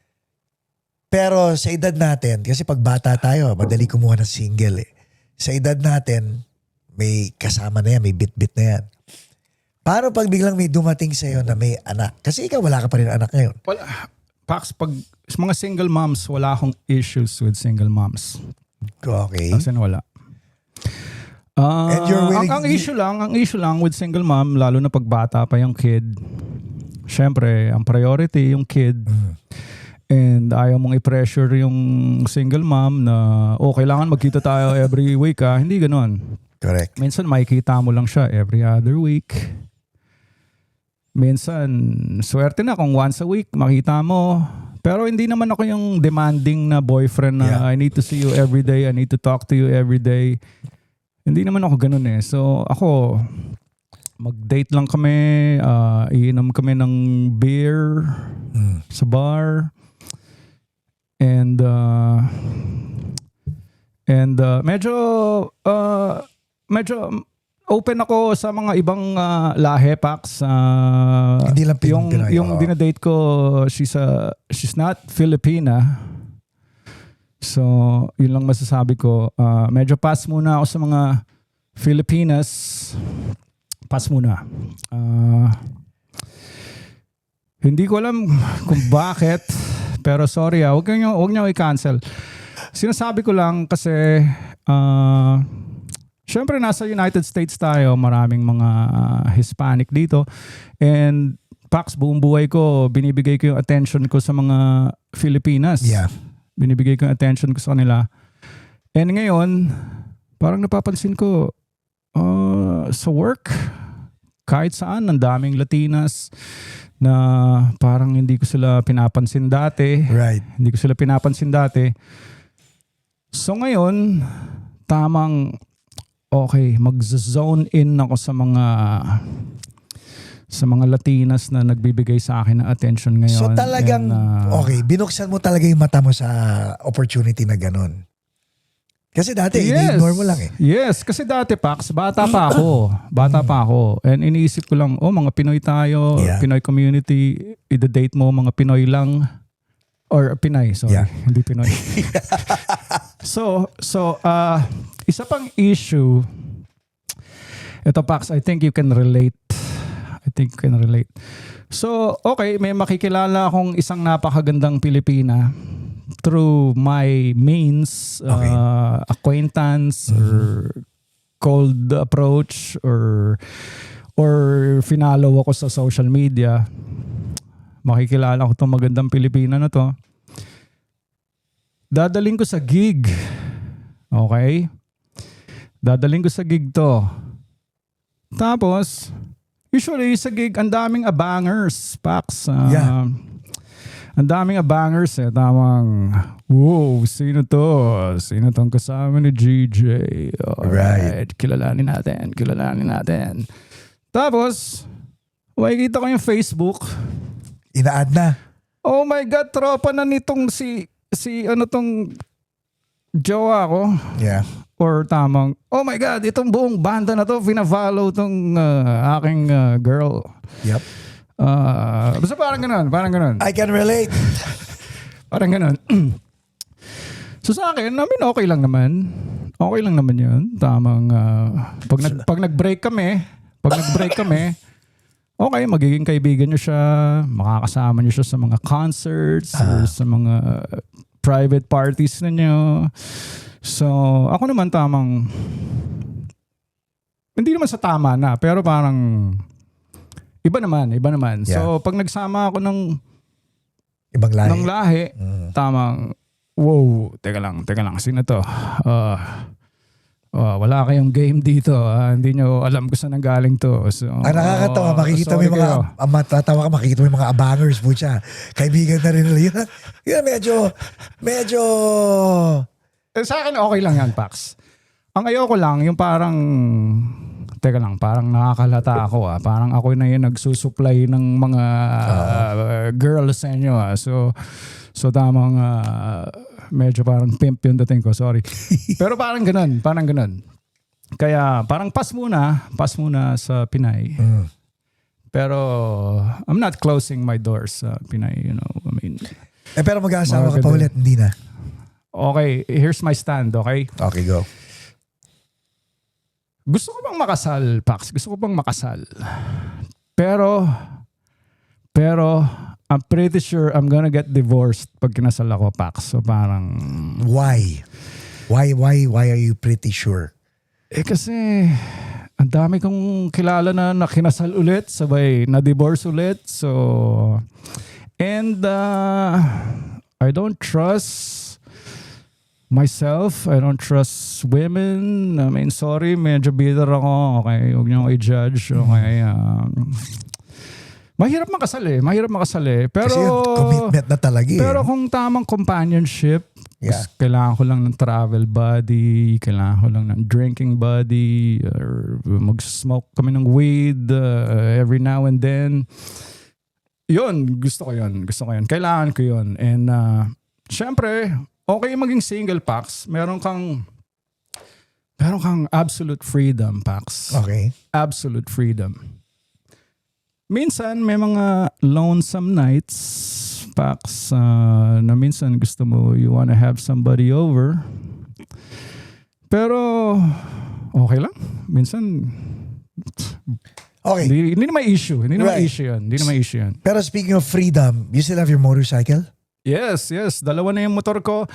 pero sa edad natin, kasi pag bata tayo, madali kumuha ng single eh. Sa edad natin, may kasama na yan, may bit-bit na yan. Paano pag biglang may dumating sa'yo na may anak? Kasi ikaw wala ka pa rin anak ngayon. Wala. Pax, pag sa mga single moms, wala akong issues with single moms. Okay. As in, wala. And you're willing- ang issue lang with single mom, lalo na pag bata pa yung kid, syempre, ang priority yung kid. And ayaw mong i-pressure yung single mom na, kailangan magkita tayo every week ha. Hindi ganun. Correct. Minsan makikita mo lang siya every other week. Minsan, swerte na kung once a week makita mo. Pero hindi naman ako yung demanding na boyfriend na Yeah. I need to see you every day, I need to talk to you every day. Hindi naman ako ganun eh. So ako, mag-date lang kami, iinom kami ng beer sa bar. And medyo open ako sa mga ibang lahi, Pax. Hindi lang Pinoy. Yung dinadate ko, she's not Filipina. So, yun lang masasabi ko. Medyo pass muna ako sa mga Filipinas. Pass muna. Hindi ko alam kung bakit. Pero sorry huwag niyo i-cancel. Sinasabi ko lang kasi syempre nasa United States tayo, maraming mga Hispanic dito. And Pax, buong buhay ko, binibigay ko yung attention ko sa mga Filipinas. Yeah. Binibigay ko yung attention ko sa kanila. And ngayon, parang napapansin ko sa work, kahit saan, ang daming Latinas na parang hindi ko sila pinapansin dati. Right. Hindi ko sila pinapansin dati. So ngayon, tamang okay, mag-zone in ako sa mga Latinas na nagbibigay sa akin ng attention ngayon. So talagang, And, okay, binuksan mo talaga yung mata mo sa opportunity na ganun. Kasi dati, ini-ignore mo lang eh. Yes, kasi dati, Pax, bata pa ako. And iniisip ko lang, mga Pinoy tayo, Yeah. Pinoy community, i-date mo mga Pinoy lang. Or Pinay, sorry. Yeah. Hindi Pinoy. So, isa pang issue, ito, Pax, I think you can relate. So, okay, may makikilala akong isang napakagandang Pilipina through my means, Okay. acquaintance or cold approach or finalo ako sa social media. Makikilala ko itong magandang Pilipina na to. Dadaling ko sa gig. Okay? Dadaling ko sa gig to. Tapos, usually sa gig, ang daming abangers, Pax. Yeah. Ang daming abangers eh. Tamang, wow, sino to? Sino tong kasama ni GJ? Alright, kilalanin natin. Tapos, makikita ko yung Facebook. Ina-add na. Oh my God, tropa na nitong si ano tong jowa ko. Yeah. Or tamang, oh my God, itong buong banda na to, pina-follow tong aking girl. Yep. Basta parang ganun. I can relate. Parang ganun. So sa akin, okay lang naman. Okay lang naman yun. Tamang, pag nag-break kami, okay, magiging kaibigan nyo siya, makakasama nyo siya sa mga concerts, or sa mga private parties ninyo. So, ako naman tamang, hindi naman sa tama na, pero parang, iba naman. Yeah. So, pag nagsama ako ng Ibang lahi. tamang, wow, teka lang, sino to? Wala kayong game dito. Hindi nyo alam kung saan galing to. So, Ang nakakatawa, makikita mo yung mga, kayo. matatawa ka, makikita mo yung mga abangers po siya. Kaibigan na rin nila. Yun, medyo, Sa akin, okay lang yan, Pax. Ang ayoko lang, yung parang, teka lang, parang nakakalata ako. Parang ako na yung nagsusupply ng mga girls sa inyo. So tamang, medyo parang pimp yung dating ko, sorry. Pero parang ganun. Kaya parang pass muna sa Pinay. Pero I'm not closing my doors sa Pinay, you know. I mean, pero mag-aasawa ka pa ulit, hindi na. okay, here's my stand, okay? Okay, go. Gusto ko bang makasal, Pax? Pero, I'm pretty sure I'm gonna get divorced pag kinasal ako, Pax. So parang, Why? Why are you pretty sure? kasi ang dami kong kilala na nakinasal ulit, sabay na-divorce ulit. So, and I don't trust myself. I don't trust women. I mean, sorry, medyo bitter ako. Okay, huwag niyo ako i-judge. Okay, mahirap makasal eh. Pero, Kasi yun, commitment na talaga eh. pero kung tamang companionship, Yeah. kailangan ko lang ng travel buddy, kailangan ko lang ng drinking buddy, or mag-smoke kami ng weed every now and then. Yun, gusto ko yun. Kailangan ko yun. And syempre, okay maging single, Pax. Meron kang absolute freedom, Pax. Okay. Absolute freedom. Minsan, may mga lonesome nights, Pax, na minsan gusto mo, you wanna have somebody over. Pero, okay lang. Minsan, Okay. hindi naman issue. Hindi naman Right. issue yan. Pero speaking of freedom, you still have your motorcycle? Yes. Dalawa na yung motor ko.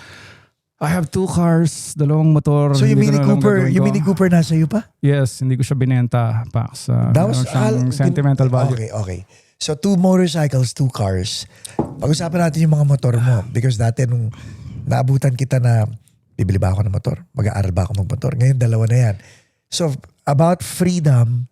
I have 2 cars, dalawang motor. So yung Hindi ko Mini na alam Cooper, gagawin yung ko. Mini Cooper nasa iyo pa? Yes, hindi ko siya binenta, Pax. That was Meron siyang sentimental value. Okay. So 2 motorcycles, 2 cars. Pag-usapan natin yung mga motor mo because dati nung naabutan kita na bibili ba ako ng motor? Mag-aaral ba ako magmotor? Ngayon dalawa na yan. So about freedom,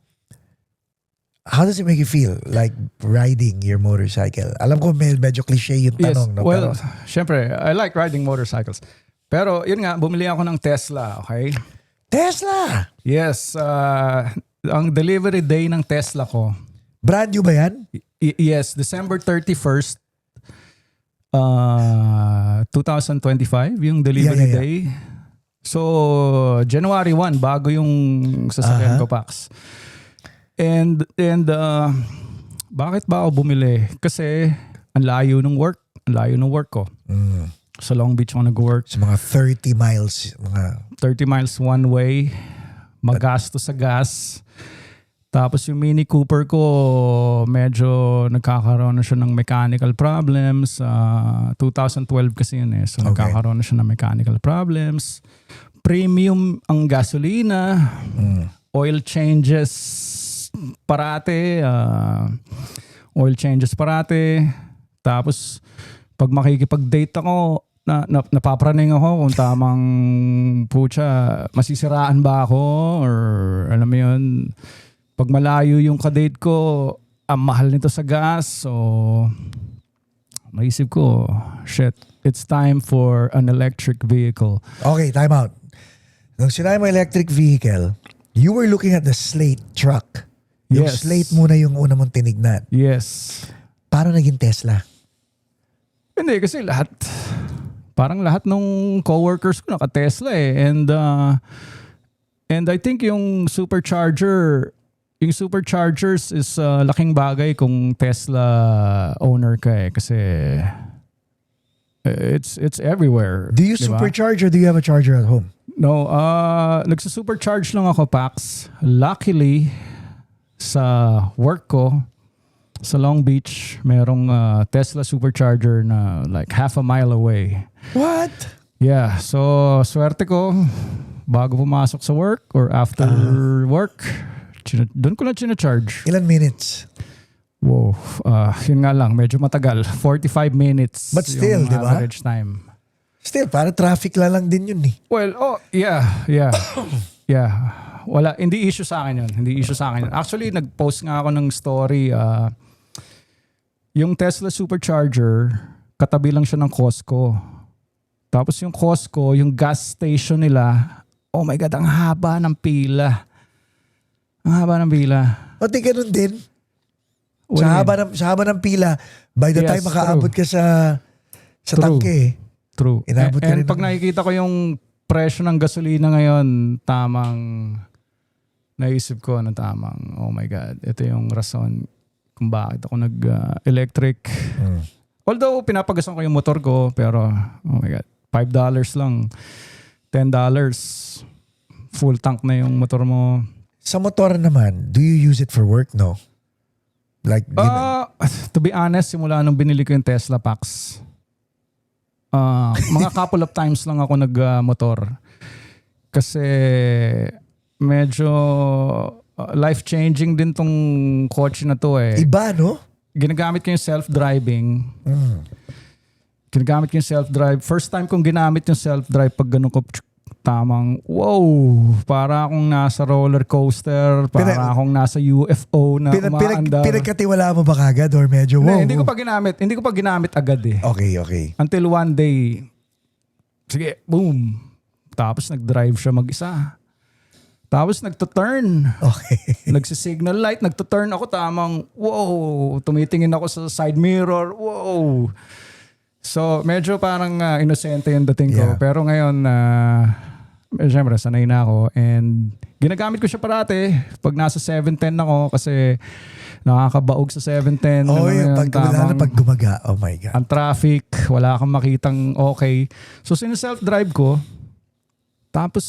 how does it make you feel like riding your motorcycle? Alam ko medyo cliche yung Yes, tanong. No? well, Pero, syempre, I like riding motorcycles. Pero yun nga, bumili ako ng Tesla, okay? Tesla! Yes, ang delivery day ng Tesla ko, Brand new ba yan? yes, December 31st, 2025, yung delivery Yeah. day. So, January 1, bago yung sasakyan ko, Pax. And bakit ba ako bumili? Kasi ang layo ng work ko. Sa Long Beach ako nag-work. So mga 30 miles. 30 miles one way. Magasto sa gas. Tapos yung Mini Cooper ko, medyo nagkakaroon na siya ng mechanical problems. 2012 kasi yun eh. So nagkakaroon na siya ng mechanical problems. Premium ang gasolina. Oil changes parate. Tapos pag makikipag-date ako, napapraning ako kung tamang pucha, masisiraan ba ako or alam mo yun, pag malayo yung kadate ko, ang mahal nito sa gas, so naisip ko, shit, it's time for an electric vehicle. Okay, time out. Nung sinabi mo electric vehicle, you were looking at the Slate truck. Yung Yes. Slate muna yung una mong tinignan. Yes. Paano naging Tesla? Hindi, kasi parang lahat ng coworkers ko naka-Tesla eh. And I think yung superchargers is laking bagay kung Tesla owner ka eh. Kasi it's everywhere. Do you di ba? supercharge or do you have a charger at home? No, nagsa-supercharge lang ako, Pax. Luckily, sa work ko, sa Long Beach, merong Tesla supercharger na like half a mile away. What? Yeah, so swerte ko, bago pumasok sa work or after work, doon ko lang charge. Ilan minutes? Wow, yun nga lang, medyo matagal. 45 minutes But still, yung di ba? average time. Still, para traffic lang din yun eh. Well, yeah. Yeah. Wala, hindi issue sa akin yun. Actually, nag-post nga ako ng story. Yung Tesla supercharger, katabi lang siya ng Costco. Tapos yung Costco, yung gas station nila, oh my God, ang haba ng pila. O, di ganun din. Well, Sa haba ng pila, by the Yes, time makaabot ka sa True. tangke eh. True. Inabot ka And rin pag ng- nakikita ko yung presyo ng gasolina ngayon, naisip ko na oh my God, ito yung rason kung bakit ako nag-electric. Although pinapagasan ko yung motor ko, pero oh my God, $5 lang, $10, full tank na yung motor mo. Sa motor naman, do you use it for work? No. Like, To be honest, simula nung binili ko yung Tesla Pax, mga couple of times lang ako nag-motor. Kasi medyo life-changing din tong kotse na to eh. iba, no? Ginagamit ko yung self-driving. Ginagamit ko yung self-drive. First time kong ginamit yung self-drive pag ganun ko, tamang, wow, para akong nasa roller coaster, para akong nasa UFO na umaandar. Pinagkatiwala mo ba kagad or medyo wow? Hindi ko pa ginamit agad eh. Okay. Until one day, sige, boom. Tapos nag-drive siya mag-isa. Tapos nagto-turn. Okay. Nagsisignal light, nagto-turn ako tamang, wow, tumitingin ako sa side mirror, wow. So, medyo parang inosente yung dating ko. Yeah. Pero ngayon, syempre, sanay na ako. And ginagamit ko siya parati pag nasa 710 ako kasi nakakabaog sa 710. Oh, Alam mo yun, wala na pag gumaga. Oh my God. ang traffic, wala kang makitang okay. So, self-drive ko. Tapos,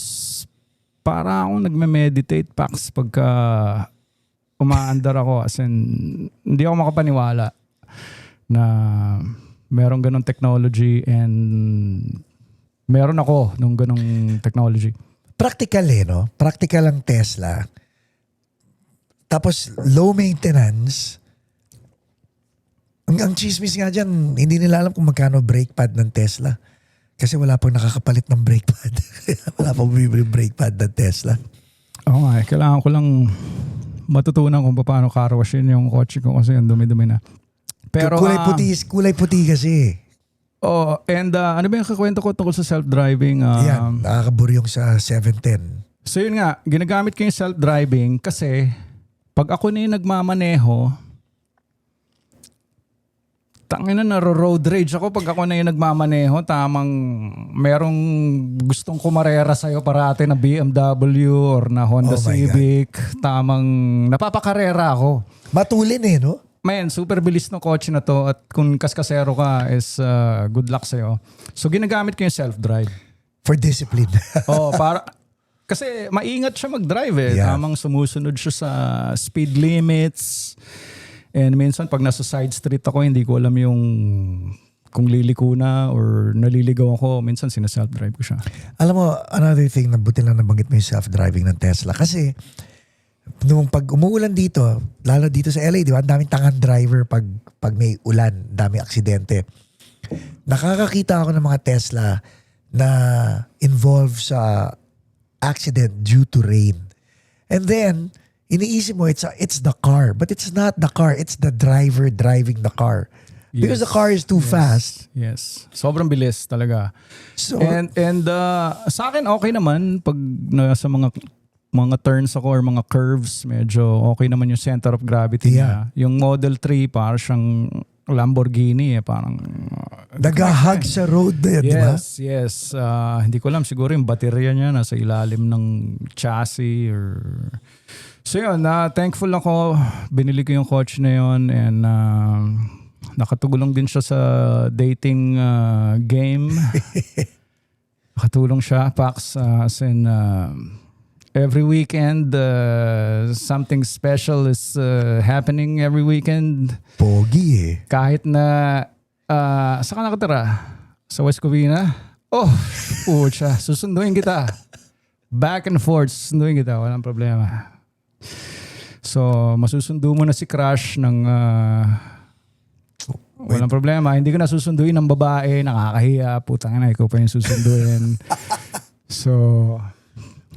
para akong nagme-meditate Pax pagka umaandar ako. As in, hindi ako makapaniwala na merong ganong technology and meron ako nung ganong technology. Practical no? Practical ang Tesla. Tapos low maintenance. Ang chismis nga dyan, hindi nila alam kung magkano brake pad ng Tesla. Kasi wala pang nakakapalit ng brake pad. Wala pang bumibili brake pad ng Tesla. Oo nga, kailangan ko lang matutunan kung paano car washin yung kotse ko kasi yung dumi-dumi na. Pero kulay puti kasi. Oh, and ano ba yung kakwento ko tungkol sa self-driving? Yan, nakakaburyong sa 710. So yun nga, ginagamit ko yung self-driving kasi pag ako na yung nagmamaneho, tangina na road rage ako pag ako na yung nagmamaneho, tamang merong gustong kumarera sa'yo parati na BMW or na Honda Oh my Civic, tamang napapakarera ako. Matulin no? Man, super bilis ng kotse na to at kung kaskasero ka is good luck sa'yo. So ginagamit ko yung self-drive. For discipline. Kasi maingat siya mag-drive eh. Yeah. Tamang sumusunod siya sa speed limits. And minsan pag nasa side street ako, hindi ko alam yung kung liliko na or naliligaw ako. Minsan sina-self-drive ko siya. Alam mo, another thing na buti lang nabanggit mo yung self-driving ng Tesla. Kasi nung pag umuulan dito, lalo dito sa LA, di ba? Ang daming tangang driver pag may ulan, daming aksidente. nakakakita ako ng mga Tesla na involved sa accident due to rain. And then, iniisip mo, it's the car. But it's not the car. It's the driver driving the car. Because the car is too fast. Yes. Sobrang bilis talaga. So, And sa akin okay naman pag nasa mga turns ako or mga curves, medyo okay naman yung center of gravity niya. Yung Model 3 parang siyang Lamborghini parang nag-hug sa road na yun, di ba? Yes. Hindi ko alam, siguro yung baterya niya nasa ilalim ng chassis or... So yun, thankful ako. Binili ko yung coach na yun and nakatulong din siya sa dating game. Nakatulong siya, Pax, as in every weekend, something special is happening every weekend. Pogi eh. Kahit na, saan ka nakatira? Sa West Covina? Oh, pucha, susunduin kita. Back and forth, susunduin kita, walang problema. So, masusundo mo na si Crush ng... walang problema. Hindi ko na susunduin ng babae. Nakakahiya. Putang ina, ikaw pa yung susunduin. So...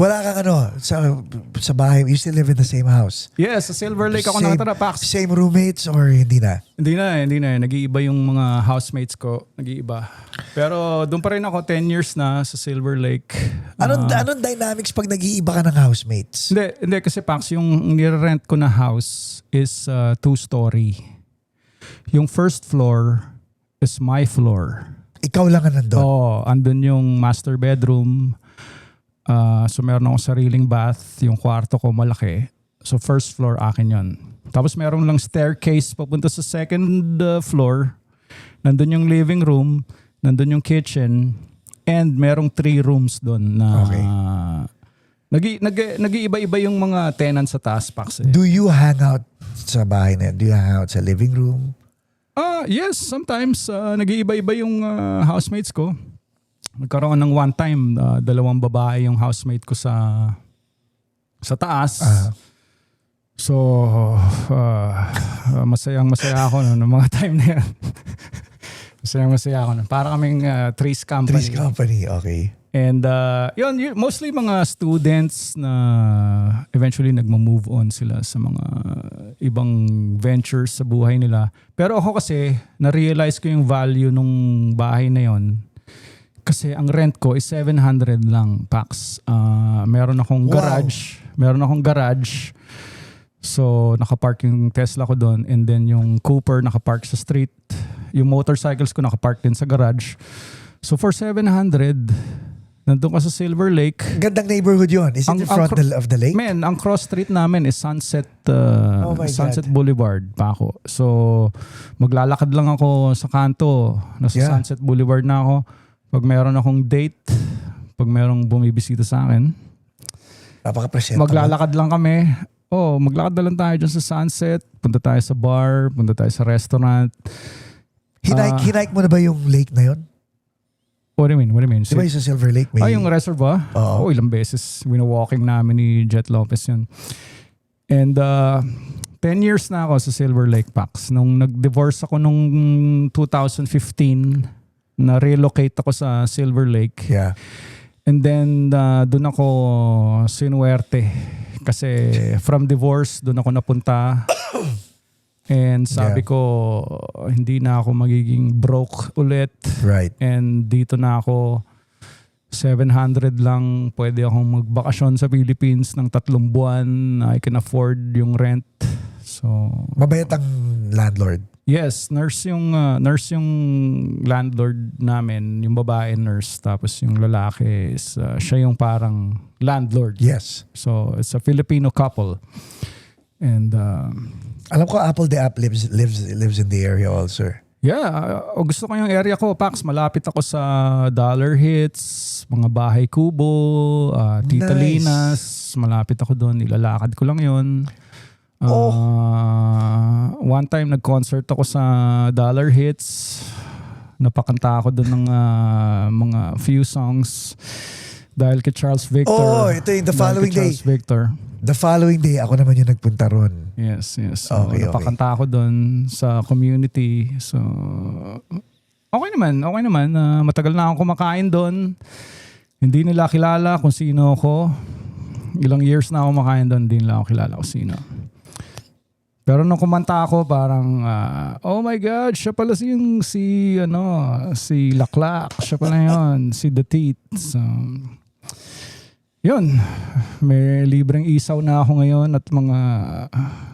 Wala kang sa bahay. You still live in the same house? Yes, sa Silver Lake ako nakatira, Pax. Same roommates or hindi na? Hindi na. Nag-iiba yung mga housemates ko. Nag-iiba. Pero doon pa rin ako 10 years na sa Silver Lake. Anong dynamics pag nag-iiba ka ng housemates? Hindi kasi Pax, yung nire-rent ko na house is 2-story. Yung first floor is my floor. Ikaw lang ang nandun? Oo, andun yung master bedroom. So meron akong sariling bath. Yung kwarto ko malaki. So first floor akin yun. Tapos meron lang staircase papunta sa second floor. Nandun yung living room. Nandun yung kitchen. And merong 3 rooms doon na... Okay. Nag-iiba-iba yung mga tenants sa taas, Pax. Do you hang out sa bahay na? Do you hang out sa living room? Yes, sometimes. Nag-iiba-iba yung housemates ko. Nagkaroon ng one time, 2 babae yung housemate ko sa taas. So, masaya ako no, ng mga time na yan. masaya ako. No. Para kaming Three's Company. Three's Company, okay. And yun, mostly mga students na eventually nagmo-move on sila sa mga ibang ventures sa buhay nila. Pero ako kasi, na-realize ko yung value nung bahay na yon. Kasi ang rent ko is 700 lang, Pax. Meron akong garage. Meron akong garage. So, nakapark yung Tesla ko doon. And then yung Cooper nakapark sa street. Yung motorcycles ko nakapark din sa garage. So, for 700, nandun ka sa Silver Lake. Gandang neighborhood yun. Is it in front of the lake? Man, ang cross street namin is Sunset God. Boulevard pa ako. So, maglalakad lang ako sa kanto. Nasa Sunset Boulevard na ako. Pag meron akong date, pag merong bumibisita sa akin, maglalakad lang kami. Maglakad na lang tayo dyan sa Sunset. Punta tayo sa bar, punta tayo sa restaurant. Hinike mo na ba yung lake na yun? What do you mean? Diba yung sa Silver Lake? Yung reservoir? Oo. Ilang beses. Wino-walking namin ni Jet Lopez yun. And 10 years na ako sa Silver Lake, Pax. Nung nag-divorce ako nung 2015, na-relocate ako sa Silver Lake. Yeah. And then, doon ako sinuwerte. Kasi from divorce, doon ako napunta. And sabi ko, hindi na ako magiging broke ulit. Right. And dito na ako, 700 lang, pwede akong magbakasyon sa Philippines ng 3 buwan. I can afford yung rent. So, mabayat ang landlord? Yes, nurse yung landlord namin, yung babae nurse, tapos yung lalaki is siya yung parang landlord. Yes. So it's a Filipino couple. And alam ko Apple the App lives in the area also. Yeah, gusto ko yung area ko, Pax. Malapit ako sa Dollar Hits, mga Bahay Kubo, Tita Nice. Linas. Malapit ako doon, ilalakad ko lang yun. One time nag-concert ako sa Dollar Hits. Napakanta ako doon ng mga few songs dahil kay Charles Victor. Ito yung the following day. Charles Victor. The following day, ako naman yung nagpunta ron. Yes. So, Okay. napakanta ako doon sa community. So, Okay naman. Matagal na akong kumakain doon. Hindi nila kilala kung sino ako. Ilang years na ako kumakain doon, hindi nila ako kilala kung sino. Pero nung kumanta ako, parang, oh my God, siya pala si Laklak. Siya pala yun, si The Teats. Yun, may libreng isaw na ako ngayon at mga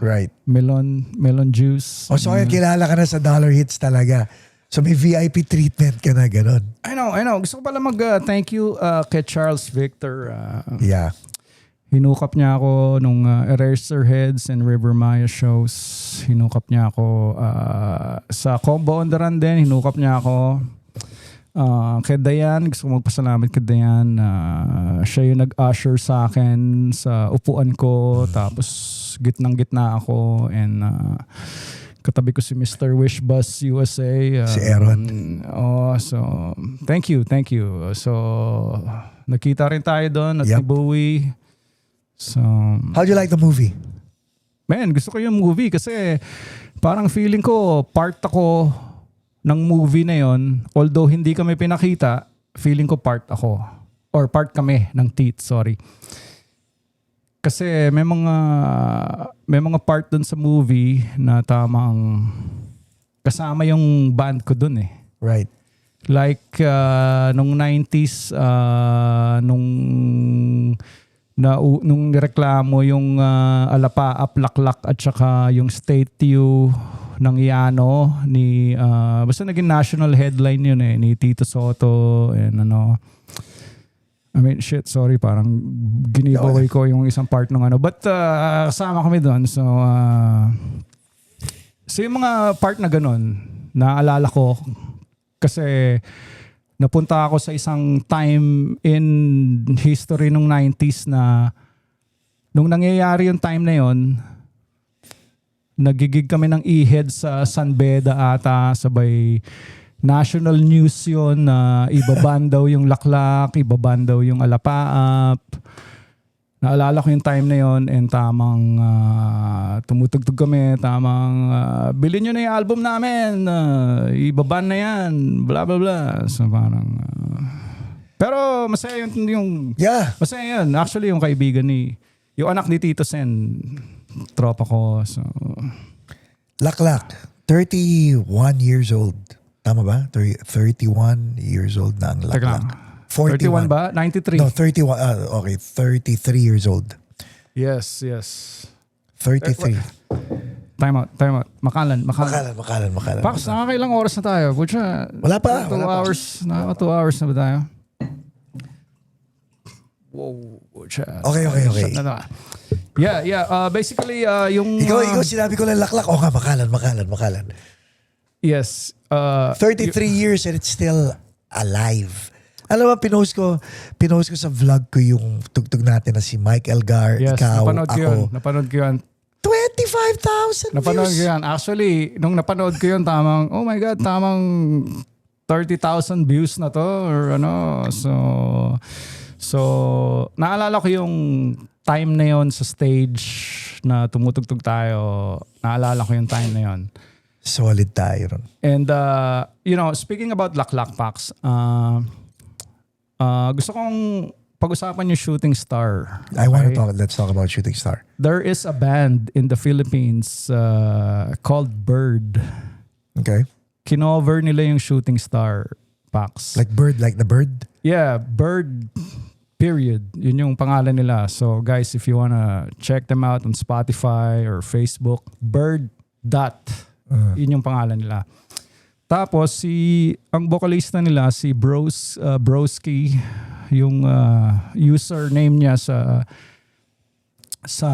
Right. melon juice. So kaya kilala ka na sa Dollar Hits talaga. So may VIP treatment ka na, ganun. I know. Gusto ko pala thank you kay Charles Victor. Yeah. Hinukap niya ako nung Eraserheads and River Maya shows. Hinukap niya ako sa Combo on the Run din. Hinukap niya ako kay Dayan. Gusto ko magpasalamat kay Dayan. Siya yung nag-usher sa akin sa upuan ko. Tapos gitnang-gitna ako. And katabi ko si Mr. Wishbus USA. Si Aaron. So thank you. So nakita rin tayo doon at ni Bowie. So, How'd you like the movie? man, gusto ko yung movie kasi parang feeling ko part ako ng movie na yon. Although hindi kami pinakita, feeling ko part ako. Or part kami ng Teeth, sorry. Kasi may mga part dun sa movie na tamang kasama yung band ko dun eh. Right. Like nung 90s, nung nireklamo yung Alapa, Aplaklak at saka yung statue ng Iano ni basta naging national headline yun eh ni Tito Soto and sorry, parang giniveaway ko yung isang part ng but kasama kami doon. So yung mga part na ganun naalala ko kasi napunta ako sa isang time in history nung 90s na nung nangyayari yung time na yon, nagigig kami ng E-Head sa San Beda ata, sabay national news yun na ibaban daw yung Laklak, ibaban daw yung Alapaap. Naalala ko yung time na yon and tamang tumutugtog kami, bilhin nyo na yung album namin, ibaban na yan, blah blah blah. So parang pero masaya yung masaya yun. Actually yung kaibigan yung anak ni Tito Sen, tropa ko. So Laklak, 31 years old. Tama ba? 31 years old na ang Teka Laklak. lang. 31 ba? 93. No, 31. Okay, 33 years old. Yes. 33. Time out. Makalan. Pax, nakakailang oras na tayo? Butya, Wala pa. 2 hours. Nakaka 2 hours na ba tayo? Wow. Butya. Okay. Yeah. Basically, yung... Ikaw sinabi ko lang Laklak. O nga, Makalan. Yes. 33 years and it's still alive. Alam mo, pinost ko sa vlog ko yung tugtog natin na si Mike Elgar, Yes, ikaw, napanood ko yun. 25,000 Napanood views. ko yan. Actually, nung napanood ko yun, oh my God, tamang 30,000 views na to or So, naalala ko yung time na yon sa stage na tumutugtog tayo. Naalala ko yung time na yon. Solid tayo ron. And, speaking about Laklak Pax, gusto kong pag-usapan yung Shooting Star. Let's talk about Shooting Star. There is a band in the Philippines called Bird. Okay. Kinover nila yung Shooting Star, Pax. Like Bird, like the bird? Yeah, Bird, period. Yun yung pangalan nila. So guys, if you wanna check them out on Spotify or Facebook, Bird. Yun yung pangalan nila. Tapos ang vocalista nila si Broski, yung username niya sa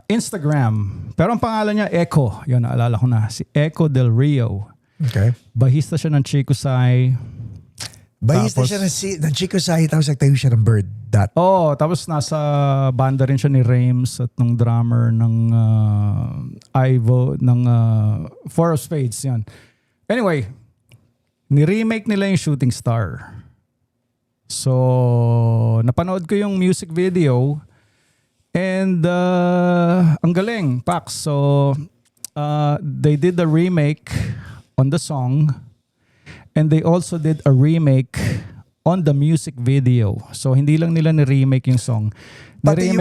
Instagram. Pero ang pangalan niya Echo. Yun, naalala ko na. Si Echo Del Rio. Okay. Bahista siya ng Chico Sai. Bahista siya ng Chico Sai, tapos nagtayo siya ng Bird. Tapos nasa banda rin siya ni Rames at nung drummer ng Ivo, ng Four of Spades. Yan. Anyway, ni-remake nila yung Shooting Star. So, napanood ko yung music video and ang galing, Pax. So, they did the remake on the song And they also did a remake on the music video. So hindi lang nila ni-remake yung song. Pati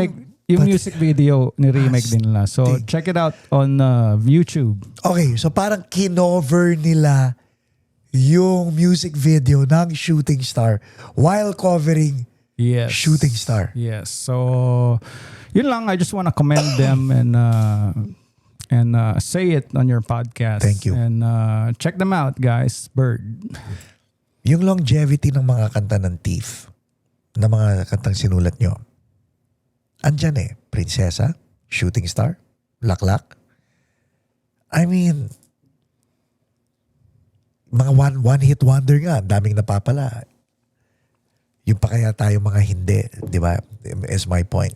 Yung music video ni-remake din nila. So check it out on YouTube. Okay, so parang kinover nila yung music video ng Shooting Star while covering Yes. Shooting Star. Yes. So yun lang, I just want to commend them and say it on your podcast. Thank you. And check them out, guys. Bird. Yung longevity ng mga kanta ng Thief, na mga kantang sinulat nyo, andyan eh. Prinsesa, Shooting Star, Laklak. I mean, mga one-hit wonder nga, daming napapala. Yung pa kaya tayo mga hindi, di ba? Is my point.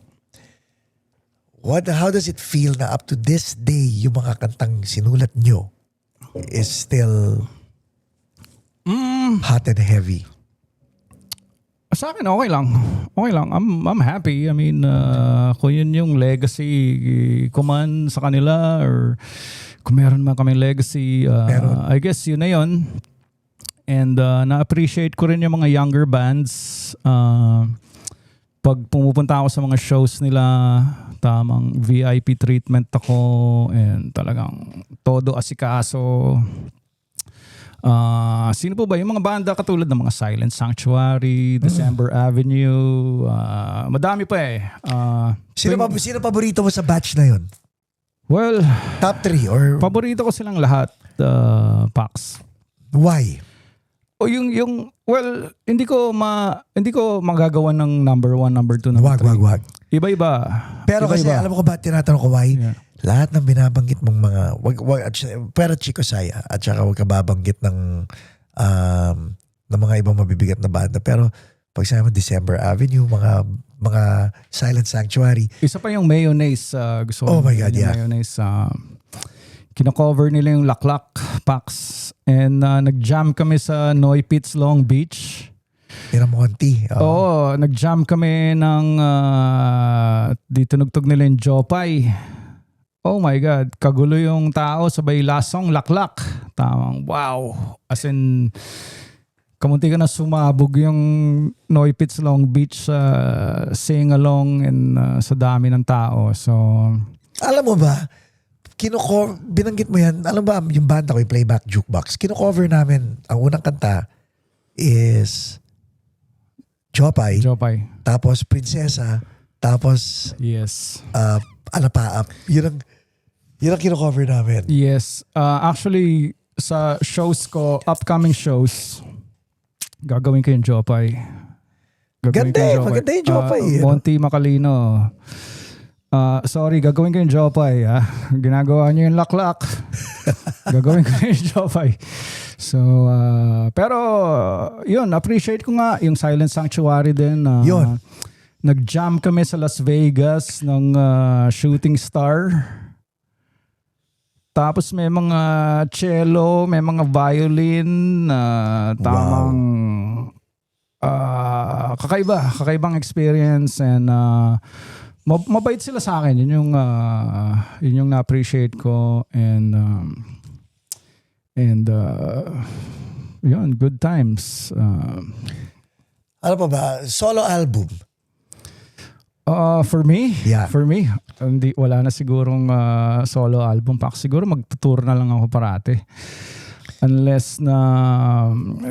How does it feel na up to this day, yung mga kantang sinulat nyo is still hot and heavy? Sa akin, okay lang. Okay lang. I'm happy. I mean, kung yun yung legacy ko man sa kanila or kung meron man kaming legacy, I guess yun na yun. And na-appreciate ko rin yung mga younger bands. Pag pumupunta ako sa mga shows nila, tamang VIP treatment ako and talagang todo asikaso. Sino po ba? Yung mga banda katulad ng mga Silent Sanctuary, December Avenue, madami pa eh. Sino paborito mo sa batch na yun? Well, Top 3 or paborito ko silang lahat, Pax. why? O well, hindi ko magagawa ng number 1, number 2, number 3. Wag. Iba-iba. Pero kasi Iba-iba. alam mo ko ba, tinatanong ko why? Yeah. Lahat ng binabanggit mong mga, pero Chico Saya, at saka wag ka babanggit ng mga ibang mabibigat na banda. Pero pag sabi mo December Avenue, mga Silent Sanctuary. Isa pa yung Mayonnaise. Gusto ko. Oh my God, yung yeah. Mayonnaise. Kina-cover nila yung Laklak, Pax. And nag-jam kami sa Noy Pits, Long Beach. Pinamonti. Oo, nag-jam kami ng dito nugtog nila yung Jopay. Oh my God, kagulo yung tao, sabay lasong Laklak. Tamang wow. As in, kamunti ka na sumabog yung Noy Pits, Long Beach sing-along and sa dami ng tao. So, Alam mo ba, binanggit mo yan, alam ba yung banda ko, yung Playback Jukebox, kino-cover namin, ang unang kanta is Jopay, tapos Prinsesa, tapos yes. Alapaap. Yun ang kino-cover namin. Yes. Actually, sa shows ko, upcoming shows, gagawin ko yung Jopay. Maganda yung Jopay. Monty Macalino. Sorry, gagawin ko yung Jopay. Ginagawa niyo yung Laklak. Gagawin ko yung Jopay. So, pero, yun, appreciate ko nga yung Silent Sanctuary din. Yun. Nag-jam kami sa Las Vegas ng Shooting Star. Tapos may mga cello, may mga violin, tamang kakaibang experience and mabait sila sa akin. Yun yung na-appreciate ko and yun, good times. Ano pa ba? Solo album. For me? Yeah. For me, wala na sigurong solo album pa. Siguro magtutour na lang ako parati. Unless na,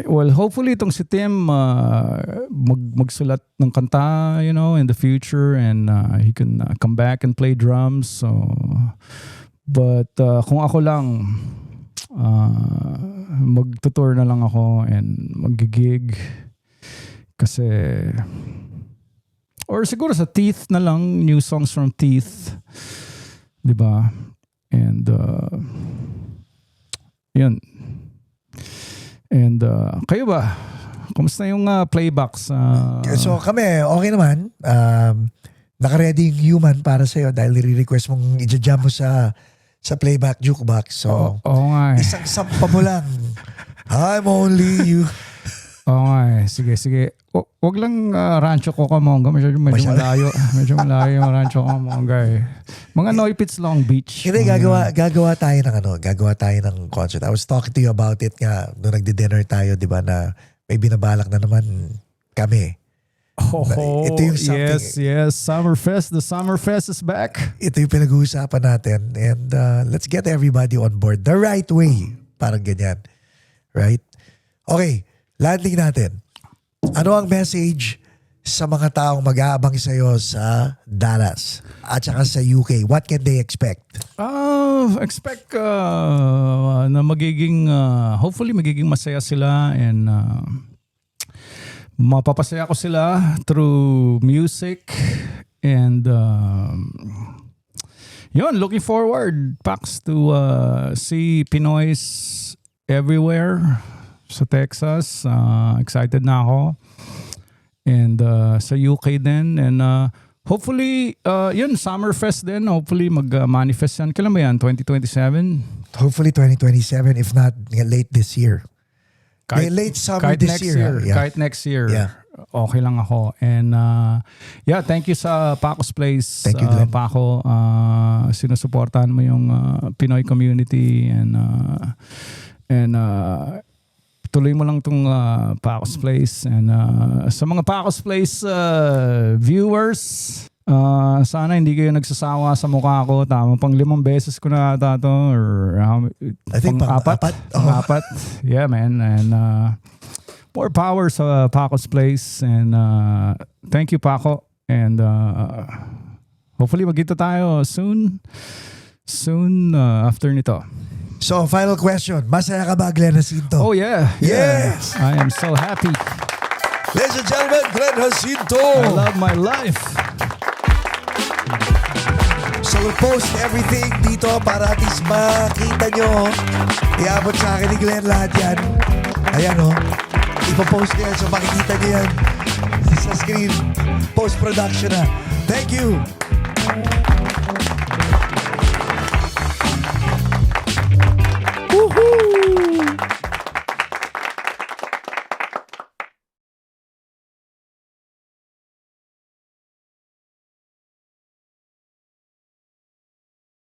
well, hopefully itong si Tim magsulat ng kanta, in the future and he can come back and play drums. So, but kung ako lang, magtutour na lang ako and mag-gig. Kasi, or siguro sa Teeth na lang, new songs from Teeth. Diba? And, yun. And, kayo ba? Kumusta yung playbacks? So kami, okay naman. Naka-ready yung Human para sa'yo dahil nire-request mong i-jam mo sa Playback Jukebox. So, oo nga eh. isang sampa mo lang. I'm only you. Oo nga eh. Sige. Wag lang Rancho Cucamonga. Medyo malayo. Medyo malayo yung Rancho Cucamonga eh. Mga Noipits Long Beach. Hindi, gagawa tayo ng gagawa tayo ng concert. I was talking to you about it nga nung nagdi-dinner tayo, di ba, na may binabalak na naman kami. Ito yung something. Yes. Summerfest. The Summerfest is back. Ito yung pinag-uusapan natin. And let's get everybody on board the right way. Parang ganyan. Right? Okay, landing natin. Ano ang message sa mga taong mag-aabang sa'yo sa Dallas at saka sa UK? What can they expect? Expect na magiging, hopefully magiging masaya sila and mapapasaya ko sila through music and yun, looking forward, Pax, to see Pinoys everywhere sa Texas. Excited na ako. And sa UK din. And hopefully, yun, Summerfest din. Hopefully mag-manifest yan. Kailan ba yan? 2027? Hopefully 2027, if not late this year. Late summer this year. Yeah. Kahit next year. Yeah. Okay lang ako. And yeah, thank you sa Paco's Place. Thank you, Glenn. Paco, sinusuportahan mo yung Pinoy community and tuloy mo lang tong Paco's Place. And sa mga Paco's Place viewers, sana hindi kayo nagsasawa sa mukha ko. Tama, pang 5 beses ko na ata to. Or I think pang-apat. Pang-apat. Yeah, man. And more power sa Paco's Place. And thank you, Paco. And hopefully magkita tayo soon. Soon after nito. So, final question. Masaya ka ba, Glenn Jacinto? Oh, yeah. Yes! I am so happy. Ladies and gentlemen, Glenn Jacinto! I love my life. So we'll post everything dito para at least makita nyo. Iabot sa akin ni Glenn lahat yan. Ayan o. Ipopost ko yan so makikita nyo yan sa screen. Post-production na. Thank you.